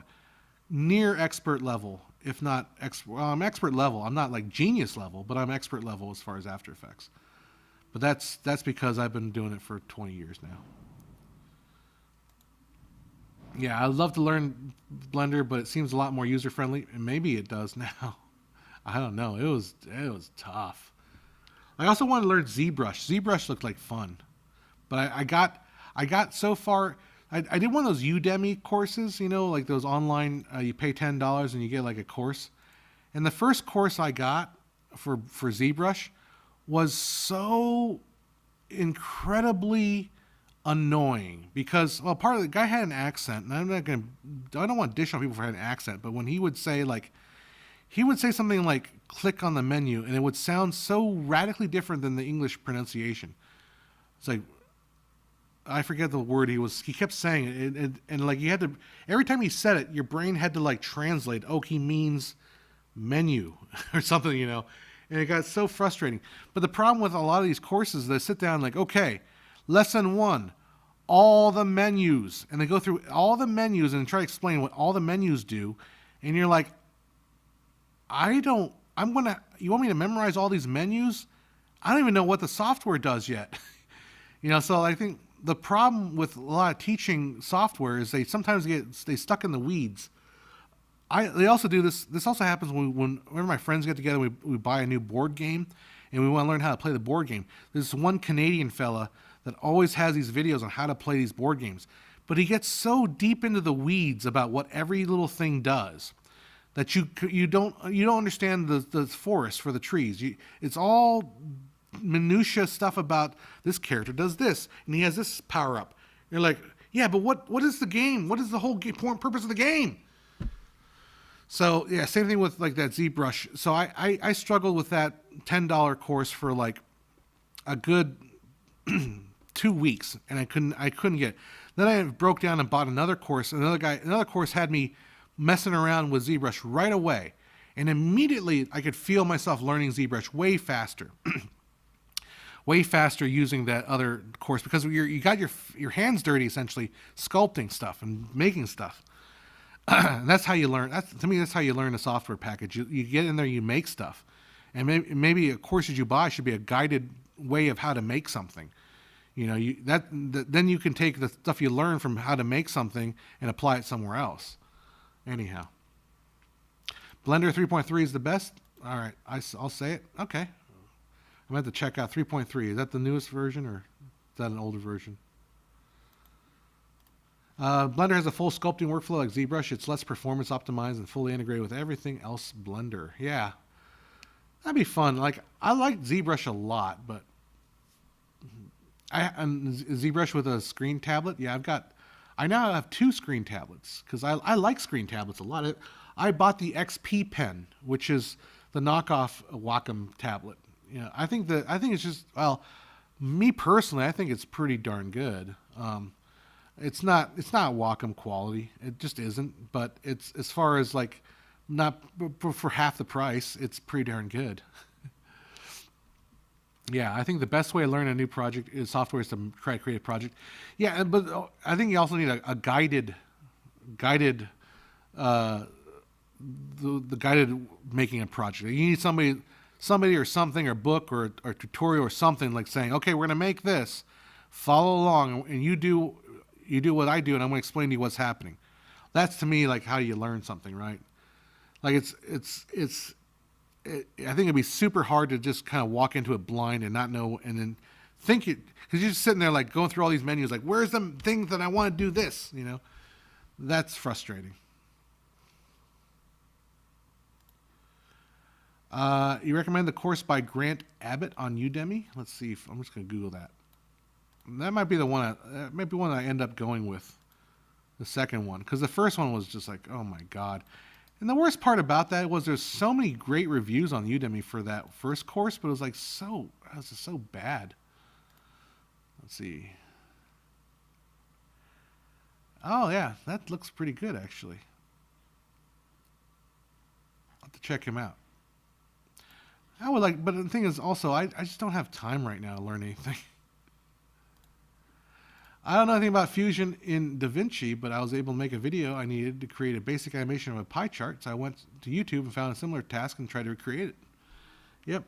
near expert level, if not I'm expert level. I'm not like genius level, but I'm expert level as far as After Effects. But that's because I've been doing it for 20 years now. Yeah, I'd love to learn Blender, but it seems a lot more user friendly, and maybe it does now. I don't know. It was tough. I also wanted to learn ZBrush. ZBrush looked like fun, but I got so far. I did one of those Udemy courses, like those online. You pay $10 and you get like a course. And the first course I got for ZBrush was so incredibly annoying because part of the guy had an accent, and I don't want to dish on people for having an accent, but when he would say something like click on the menu, and it would sound so radically different than the English pronunciation. It's like, I forget the word he kept saying it, and like you had to, every time he said it, your brain had to like translate, he means menu or something, and it got so frustrating. But the problem with a lot of these courses, they sit down like, okay, lesson 1, all the menus, and they go through all the menus and try to explain what all the menus do, and you're like, you want me to memorize all these menus? I don't even know what the software does yet. So I think the problem with a lot of teaching software is they sometimes stay stuck in the weeds. They also do this. This also happens whenever my friends get together, we buy a new board game, and we want to learn how to play the board game. There's one Canadian fella that always has these videos on how to play these board games, but he gets so deep into the weeds about what every little thing does that you don't understand the forest for the trees. It's all minutia stuff about this character does this and he has this power up. You're like, yeah, but what is the game? What is the whole purpose of the game? So yeah, same thing with like that ZBrush. So I struggled with that $10 course for like a good 2 weeks, and I couldn't get it. Then I broke down and bought another course. Another course had me messing around with ZBrush right away, and immediately I could feel myself learning ZBrush way faster. Way faster using that other course because you got your hands dirty essentially sculpting stuff and making stuff. And that's how you learn. To me, that's how you learn a software package. You get in there, you make stuff, and maybe a course that you buy should be a guided way of how to make something. Then you can take the stuff you learn from how to make something and apply it somewhere else. Anyhow, Blender 3.3 is the best. All right, I'll say it. Okay, I'm going to check out 3.3. Is that the newest version or is that an older version? Blender has a full sculpting workflow like ZBrush. It's less performance optimized and fully integrated with everything else Blender. Yeah. That'd be fun. Like I like ZBrush a lot, but ZBrush with a screen tablet. Yeah, I now have two screen tablets because I like screen tablets a lot. I bought the XP Pen, which is the knockoff Wacom tablet. I think it's just well, me personally, I think it's pretty darn good. It's not Wacom quality. It just isn't. But it's as far as like not for half the price, it's pretty darn good. Yeah, I think the best way to learn a new project is software is to try to create a project. Yeah, but I think you also need a guided, uh, the guided making a project. You need somebody or something or book or tutorial or something like saying, okay, we're gonna make this. Follow along, and you do what I do, and I'm gonna explain to you what's happening. That's to me like how you learn something, right? Like I think it'd be super hard to just kind of walk into it blind and not know, and then think it because you're just sitting there like going through all these menus, like where's the thing that I want to do this? That's frustrating. You recommend the course by Grant Abbott on Udemy? Let's see if I'm just gonna Google that. That might be the one. That might be one I end up going with. The second one, because the first one was just like, oh my god. And the worst part about that was there's so many great reviews on Udemy for that first course, but it was like it was just so bad. Let's see. Oh yeah, that looks pretty good actually. I'll have to check him out. I would like, but the thing is also, I just don't have time right now to learn anything. I don't know anything about Fusion in DaVinci, but I was able to make a video I needed to create a basic animation of a pie chart. So I went to YouTube and found a similar task and tried to recreate it. Yep.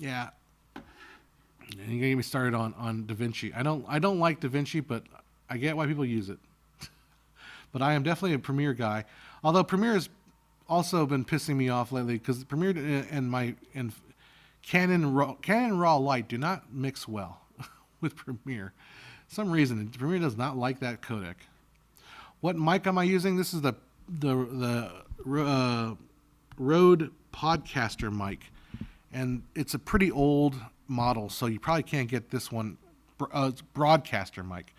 Yeah. And you're gonna get me started on DaVinci. I don't like DaVinci, but I get why people use it. But I am definitely a Premiere guy. Although Premiere has also been pissing me off lately because Premiere and Canon Raw Light do not mix well with Premiere. For some reason, Premiere does not like that codec. What mic am I using? This is the Rode Podcaster mic, and it's a pretty old model, so you probably can't get this one. It's broadcaster mic.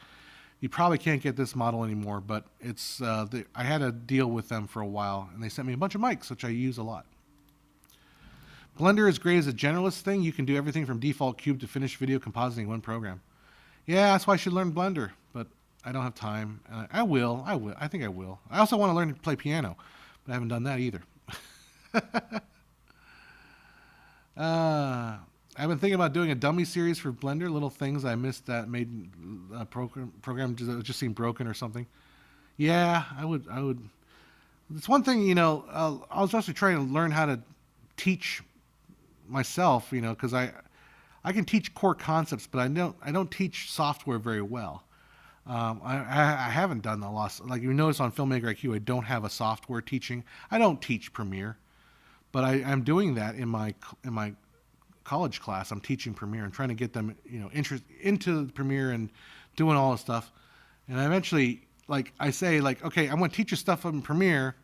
You probably can't get this model anymore, but it's I had a deal with them for a while, and they sent me a bunch of mics, which I use a lot. Blender is great as a generalist thing. You can do everything from default cube to finished video compositing in one program. Yeah, that's why I should learn Blender, but I don't have time. I will. I think I will. I also want to learn to play piano, but I haven't done that either. I've been thinking about doing a dummy series for Blender, little things I missed that made a program just seem broken or something. Yeah, I would. It's one thing, I was actually trying to learn how to teach myself, because I can teach core concepts, but I don't teach software very well. I haven't done a lot. Like you notice on Filmmaker IQ, I don't have a software teaching. I don't teach Premiere, but I'm doing that in my college class. I'm teaching Premiere and trying to get them, interest into Premiere and doing all this stuff. And I eventually, like I say, like, okay, I'm going to teach you stuff on Premiere.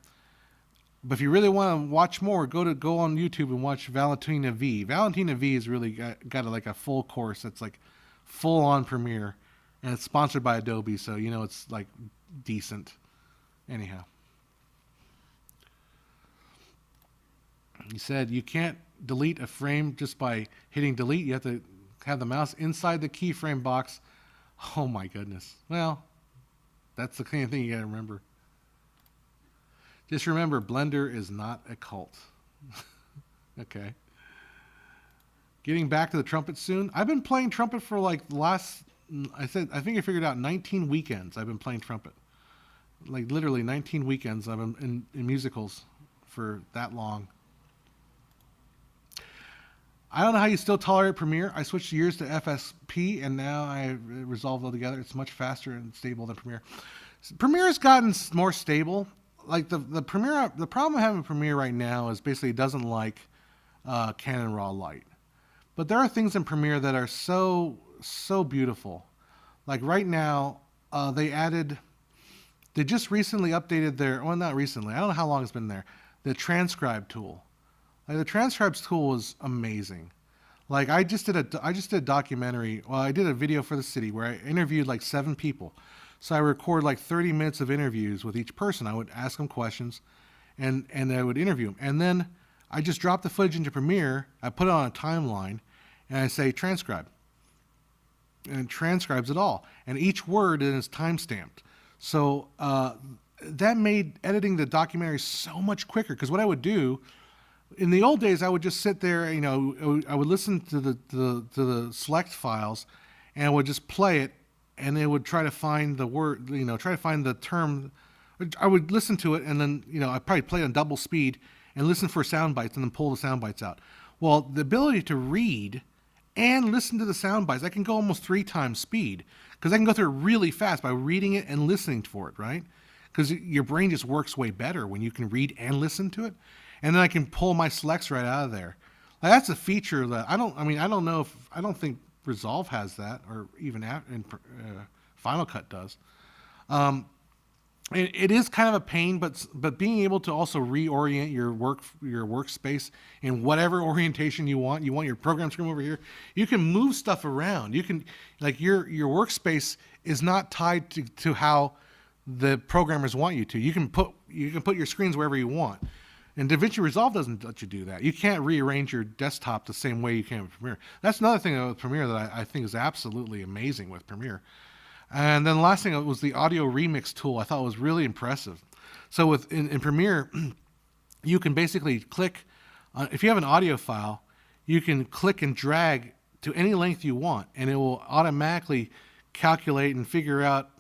But if you really want to watch more, go on YouTube and watch Valentina V. Valentina V has really got like a full course that's like full on Premiere, and it's sponsored by Adobe, so it's like decent. Anyhow, he said you can't delete a frame just by hitting delete. You have to have the mouse inside the keyframe box. Oh my goodness. Well, that's the kind of thing you got to remember. Just remember, Blender is not a cult. Okay. Getting back to the trumpet soon. I've been playing trumpet for like the last, I think I figured out 19 weekends I've been playing trumpet. Like literally 19 weekends I've been in musicals for that long. I don't know how you still tolerate Premiere. I switched years to FSP and now I resolved altogether. It's much faster and stable than Premiere. Premiere has gotten more stable. Like the Premiere, the problem I have with Premiere right now is basically it doesn't like Canon Raw Light. But there are things in Premiere that are so beautiful. Like right now, they just recently updated not recently, I don't know how long it's been there, the transcribe tool. Like the transcribes tool is amazing. Like I just did a documentary. Well, I did a video for the city where I interviewed like 7 people. So I record like 30 minutes of interviews with each person. I would ask them questions, and I would interview them. And then I just drop the footage into Premiere. I put it on a timeline, and I say transcribe, and it transcribes it all. And each word is time stamped. So that made editing the documentary so much quicker. Because what I would do in the old days, I would just sit there. I would listen to the select files, and I would just play it, and it would try to find the word. Try to find the term. I would listen to it, and then I'd probably play it on double speed and listen for sound bites, and then pull the sound bites out. Well, the ability to read and listen to the sound bites, I can go almost 3 times speed because I can go through it really fast by reading it and listening for it, right? Because your brain just works way better when you can read and listen to it, and then I can pull my selects right out of there. Like, that's a feature that I don't think Resolve has that, or even Final Cut does. It is kind of a pain, but being able to also reorient your workspace in whatever orientation you want. You want your program screen over here. You can move stuff around. You can, like, your workspace is not tied to how the programmers want you to. You can put your screens wherever you want. And DaVinci Resolve doesn't let you do that. You can't rearrange your desktop the same way you can with Premiere. That's another thing with Premiere that I think is absolutely amazing with Premiere. And then the last thing was the audio remix tool. I thought was really impressive. So in Premiere, you can basically click, if you have an audio file, you can click and drag to any length you want, and it will automatically calculate and figure out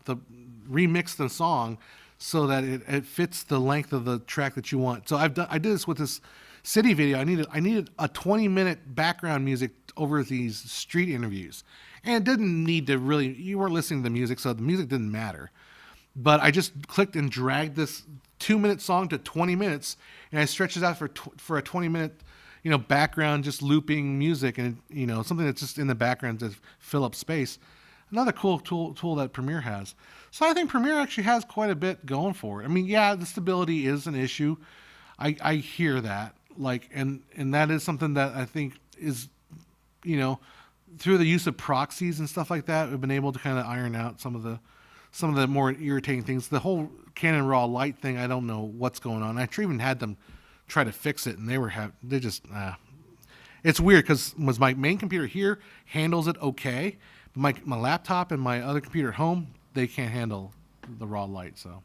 remix the song so that it fits the length of the track that you want. So I did this with this city video. I needed a 20-minute background music over these street interviews. And it didn't need to really, you weren't listening to the music, so the music didn't matter. But I just clicked and dragged this 2-minute song to 20 minutes, and I stretched it out for a 20-minute, background, just looping music, and something that's just in the background to fill up space. Another cool tool that Premiere has. So I think Premiere actually has quite a bit going for it. I mean, yeah, the stability is an issue. I hear that, and that is something that I think is, through the use of proxies and stuff like that, we've been able to kind of iron out some of the more irritating things. The whole Canon raw light thing, I don't know what's going on. I even had them try to fix it, and they just it's weird because my main computer here handles it okay, but my laptop and my other computer at home, they can't handle the raw light. So,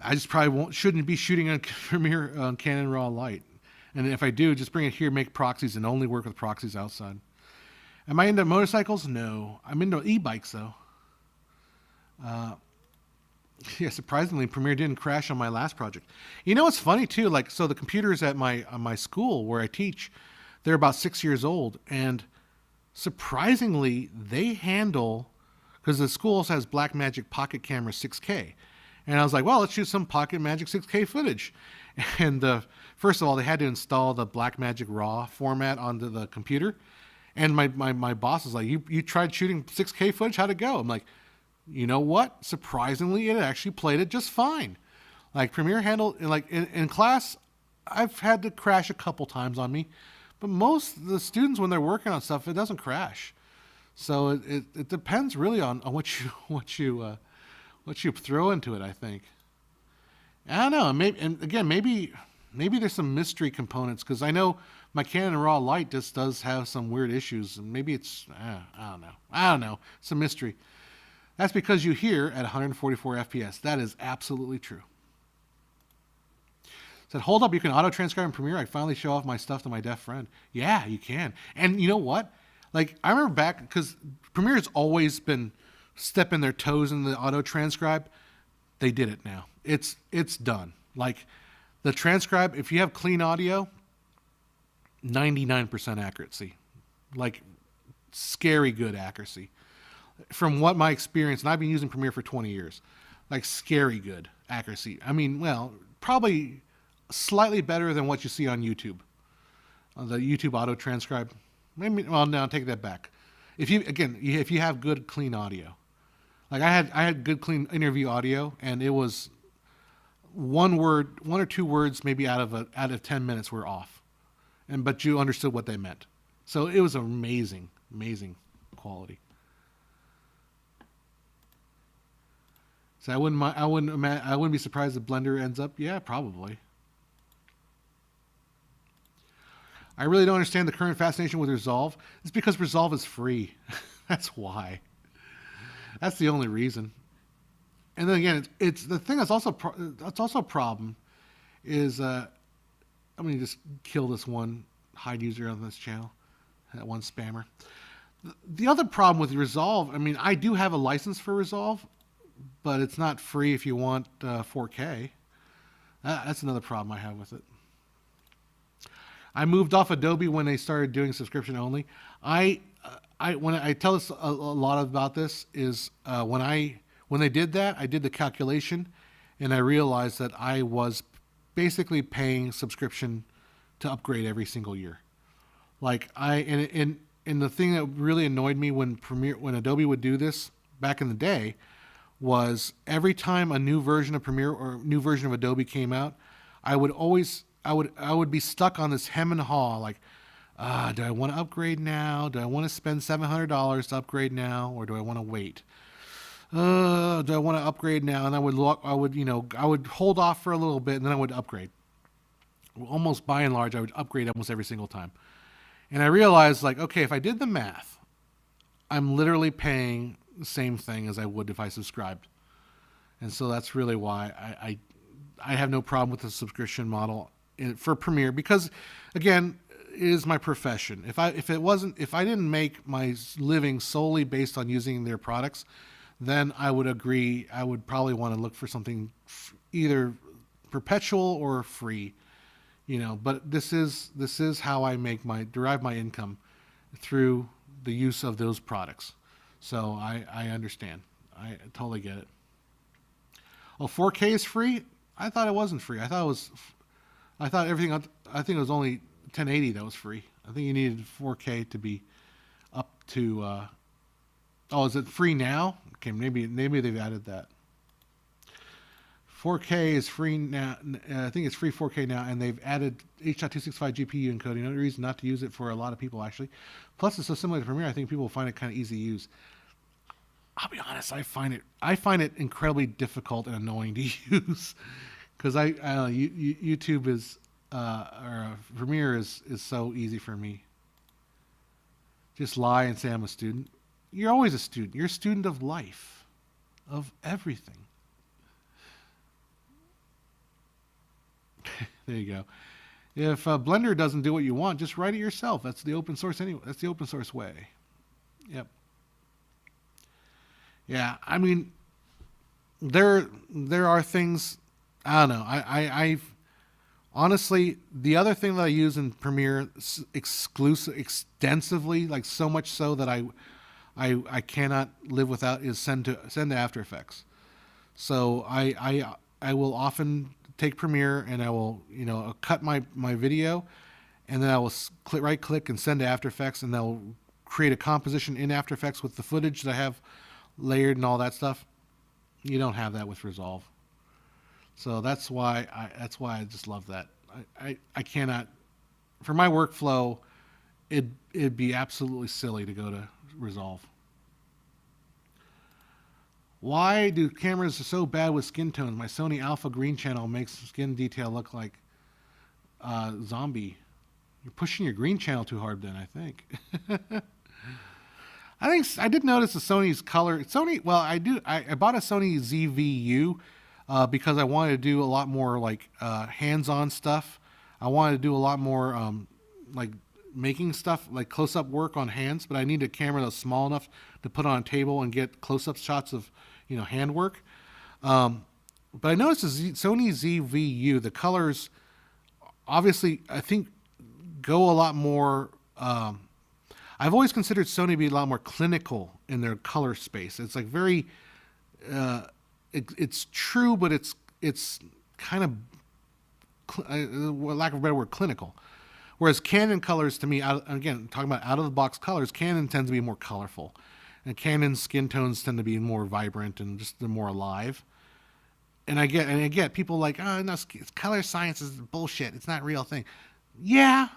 I just probably shouldn't be shooting on Premiere on Canon raw light. And if I do, just bring it here, make proxies, and only work with proxies outside. Am I into motorcycles? No. I'm into e-bikes, though. Yeah, surprisingly, Premiere didn't crash on my last project. It's funny, too. So the computers at my school where I teach, they're about 6 years old. And surprisingly, they handle, because the school also has Blackmagic Pocket Camera 6K. And I was like, well, let's shoot some Pocketmagic 6K footage. And first of all, they had to install the Blackmagic RAW format onto the computer. And my boss is like, you tried shooting 6K footage? How'd it go? I'm like, you know what? Surprisingly, it actually played it just fine. Like Premiere handled, in class, I've had to crash a couple times on me. But most of the students, when they're working on stuff, it doesn't crash. So it depends really on what you throw into it, I think. I don't know. Maybe there's some mystery components, because I know my Canon raw light just does have some weird issues, and maybe it's I don't know. It's a mystery. That's because you hear at 144 FPS. That is absolutely true. Said, hold up, you can auto transcribe in Premiere. I finally show off my stuff to my deaf friend. Yeah, you can. And you know what? I remember back, because Premiere has always been stepping their toes in the auto transcribe. They did it now. It's done. The transcribe, if you have clean audio, 99% accuracy. Scary good accuracy. From what my experience, and I've been using Premiere for 20 years, scary good accuracy. I mean, well, probably slightly better than what you see on YouTube. The YouTube auto transcribe. No, take that back. If you have good clean audio. I had good clean interview audio, and it was one or two words, maybe out of 10 minutes were off, but you understood what they meant. So it was amazing, amazing quality. So I wouldn't be surprised if Blender ends up. Yeah, probably. I really don't understand the current fascination with Resolve. It's because Resolve is free. That's why. That's the only reason. And then again, it's the thing that's also a problem is I'm gonna just kill this one hide user on this channel, that one spammer. The other problem with Resolve, I mean, I do have a license for Resolve, but it's not free if you want 4K. That's another problem I have with it. I moved off Adobe when they started doing subscription only. When I tell us a lot about this is when they did that, I did the calculation, and I realized that I was basically paying subscription to upgrade every single year. Like and the thing that really annoyed me when Adobe would do this back in the day was every time a new version of Premiere or new version of Adobe came out, I would be stuck on this hem and haw, like, do I want to upgrade now? Do I want to spend $700 to upgrade now, or do I want to wait? Do I want to upgrade now? And I would hold off for a little bit, and then I would upgrade. Almost by and large, I would upgrade almost every single time. And I realized, like, okay, if I did the math, I'm literally paying the same thing as I would if I subscribed. And so that's really why I have no problem with the subscription model for Premiere, because again, it is my profession. If I didn't make my living solely based on using their products, then I would agree. I would probably want to look for something either perpetual or free, but this is how I derive my income, through the use of those products. So I understand. I totally get it. Oh, 4K is free? I thought it wasn't free. I think it was only 1080 that was free. I think you needed 4K to be up to. Is it free now? Okay, maybe they've added that. 4K is free now. I think it's free 4K now, and they've added H.265 GPU encoding. Another reason not to use it for a lot of people, actually. Plus, it's so similar to Premiere, I think people will find it kind of easy to use. I'll be honest, I find it incredibly difficult and annoying to use, because YouTube is Premiere is so easy for me. Just lie and say I'm a student. You're always a student. You're a student of life, of everything. There you go. If Blender doesn't do what you want, just write it yourself. That's the open source anyway. That's the open source way. Yep. Yeah, I mean, there are things. I don't know. I've honestly, the other thing that I use in Premiere extensively, like so much so that I cannot live without, is send to After Effects. So I will often take Premiere and I will cut my video, and then I will right click and send to After Effects, and they'll create a composition in After Effects with the footage that I have layered and all that stuff. You don't have that with Resolve. So that's why I just love that. I cannot, for my workflow, it'd be absolutely silly to go to Resolve. Why do cameras so bad with skin tones? My Sony Alpha Green channel makes skin detail look like zombie. You're pushing your green channel too hard then, I think. I did notice the Sony's color. I bought a Sony ZV-U because I wanted to do a lot more like hands-on stuff. I wanted to do a lot more like making stuff, like close-up work on hands, but I need a camera that's small enough to put on a table and get close-up shots of hand work. But I noticed the Sony ZV-U, the colors obviously I think go a lot more. I've always considered Sony to be a lot more clinical in their color space. It's like very, it's true, but it's kind of, lack of a better word, clinical. Whereas Canon colors, to me, again, talking about out-of-the-box colors, Canon tends to be more colorful. And Canon skin tones tend to be more vibrant and just they're more alive. and I get people like, oh no, color science is bullshit. It's not a real thing. Yeah,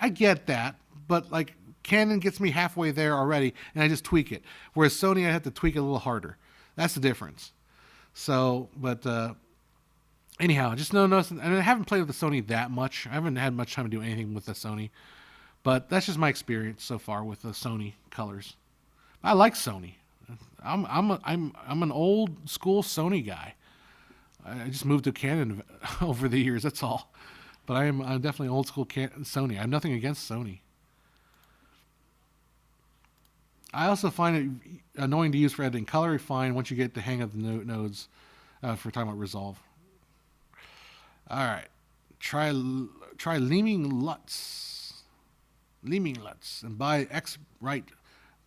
I get that, but like Canon gets me halfway there already, and I just tweak it. Whereas Sony, I have to tweak it a little harder. That's the difference. So, but anyhow, just noticing. I mean, I haven't played with the Sony that much. I haven't had much time to do anything with the Sony, but that's just my experience so far with the Sony colors. I like Sony. I'm an old school Sony guy. I just moved to Canon over the years. That's all. But I'm definitely old school Sony. I have nothing against Sony. I also find it annoying to use for editing. Color refine once you get the hang of the nodes. For talking about Resolve. All right, try Leeming Lutz, and buy X right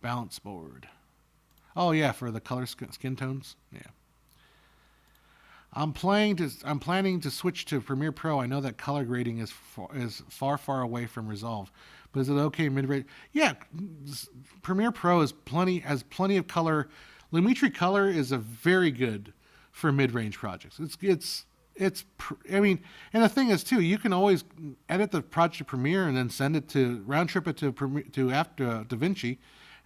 balance board. Oh yeah, for the color skin tones. Yeah. I'm planning to switch to Premiere Pro. I know that color grading is far away from Resolve, but is it okay mid-range? Yeah, Premiere Pro has plenty of color. Lumetri Color is a very good for mid-range projects. I mean, and the thing is too, you can always edit the project to Premiere and then send it to round trip it to after DaVinci,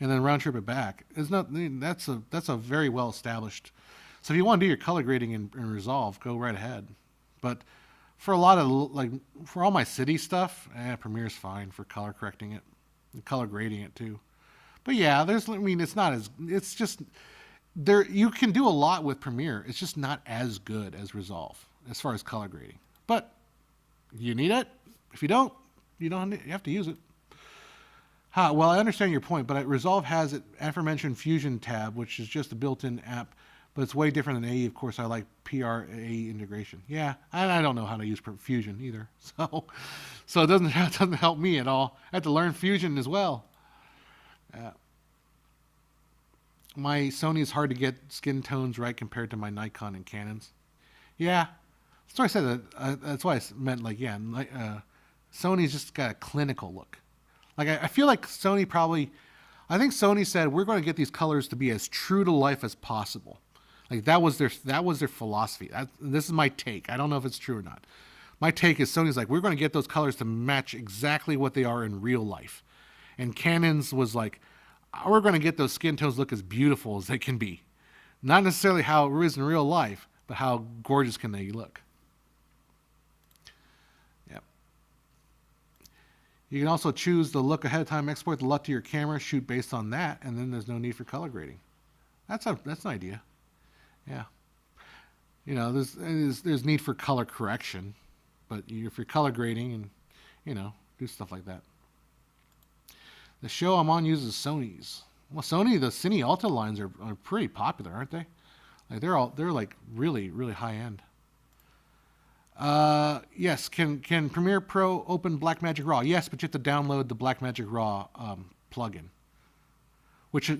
and then round trip it back. It's not that's a very well established. So if you want to do your color grading in Resolve, go right ahead. But for a lot of for all my city stuff, Premiere's fine for color correcting it, and color grading it too. But yeah, it's just there. You can do a lot with Premiere. It's just not as good as Resolve as far as color grading. But you need it. If you don't, you have to use it. Well, I understand your point, but Resolve has it aforementioned Fusion tab, which is just a built-in app, but it's way different than AE. Of course, I like PRA integration. Yeah, I don't know how to use Fusion either, so it doesn't help me at all. I have to learn Fusion as well. My Sony is hard to get skin tones right compared to my Nikon and Canons. Yeah, that's why I said that. That's why I meant Sony's just got a clinical look. Like I feel like Sony I think Sony said we're going to get these colors to be as true to life as possible. Like that was their philosophy. This is my take. I don't know if it's true or not. My take is Sony's like, we're going to get those colors to match exactly what they are in real life. And Canon's was like, we're going to get those skin tones look as beautiful as they can be. Not necessarily how it is in real life, but how gorgeous can they look. Yep. You can also choose the look ahead of time, export the LUT to your camera, shoot based on that, and then there's no need for color grading. That's an idea. Yeah. You know, there's need for color correction, but if you're color grading and, do stuff like that. The show I'm on uses Sony's. Well, Sony, the Cine Alta lines are pretty popular, aren't they? Like they're like really, really high end. Yes, can Premiere Pro open Blackmagic Raw? Yes, but you have to download the Blackmagic Raw plugin, which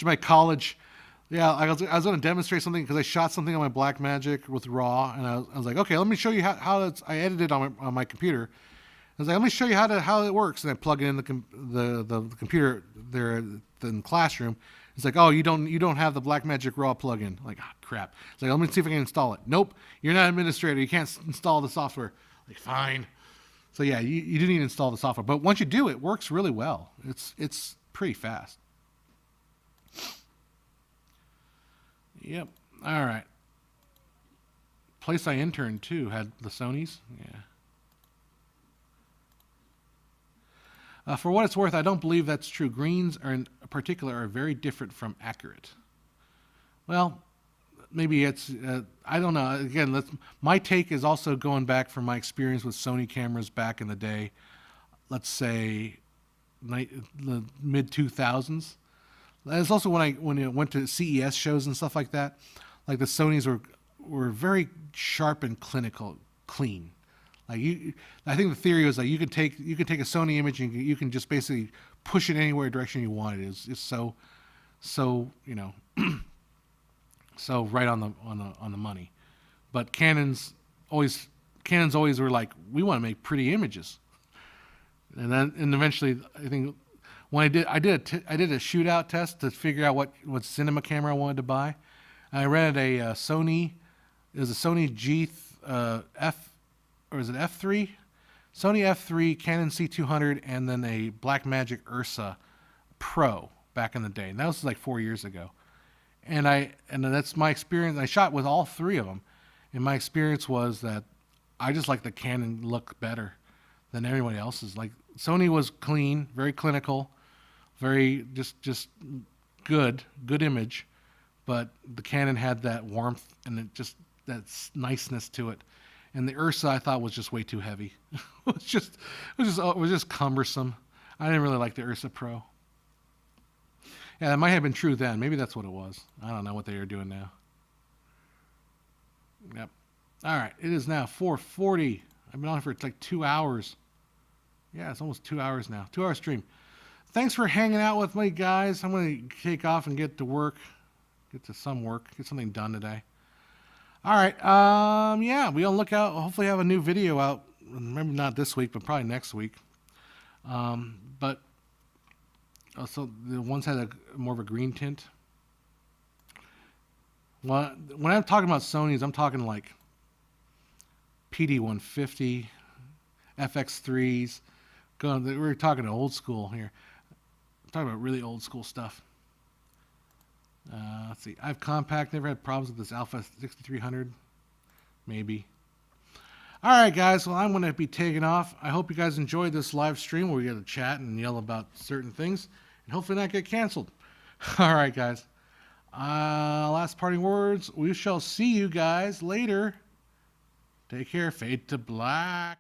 my college. Yeah, I was going to demonstrate something because I shot something on my Blackmagic with Raw, and I was like, okay, let me show you how I edited on my computer. I was like, let me show you how it works, and I plug it in the computer there in the classroom. It's like, oh, you don't have the Blackmagic Raw plugin. Like, crap. It's like, let me see if I can install it. Nope, you're not an administrator. You can't install the software. Like, fine. So yeah, you do need to install the software, but once you do, it works really well. It's pretty fast. Yep. All right. Place I interned too had the Sonys. Yeah. For what it's worth, I don't believe that's true. Greens in particular are very different from accurate. Well, maybe it's, I don't know. Again, my take is also going back from my experience with Sony cameras back in the day, let's say the mid-2000s. That's also when I went to CES shows and stuff like that. Like the Sonys were very sharp and clinical, clean. Like I think the theory was like you can take a Sony image and you can just basically push it anywhere direction you want it. It's so so right on the money. But Canon's always were like, we want to make pretty images. And eventually I think when I did a shootout test to figure out what cinema camera I wanted to buy. And I rented a Sony. It was a Sony F, or is it F3? Sony F3, Canon C200, and then a Blackmagic Ursa Pro back in the day. And that was like 4 years ago. And that's my experience. I shot with all three of them, and my experience was that I just like the Canon look better than everybody else's. Like Sony was clean, very clinical, very just good image, but the Canon had that warmth and that niceness to it. And the Ursa I thought was just way too heavy. it was just cumbersome. I didn't really like the Ursa Pro. Yeah, that might have been true then. Maybe that's what it was. I don't know what they are doing now. Yep. All right. It is now 4:40. I've been on for like 2 hours. Yeah, it's almost 2 hours now. 2 hour stream. Thanks for hanging out with me, guys. I'm going to take off and get to work. Get to some work. Get something done today. All right. Yeah, be on the lookout. Hopefully have a new video out. Maybe not this week, but probably next week. But also the ones had more of a green tint. Well, when I'm talking about Sony's, I'm talking like PD150, FX3s. We're talking old school here. I'm talking about really old school stuff. Let's see. I've compact. Never had problems with this Alpha 6300. Maybe. All right, guys. Well, I'm going to be taking off. I hope you guys enjoyed this live stream where we get to chat and yell about certain things and hopefully not get canceled. All right, guys. Last parting words. We shall see you guys later. Take care. Fade to black.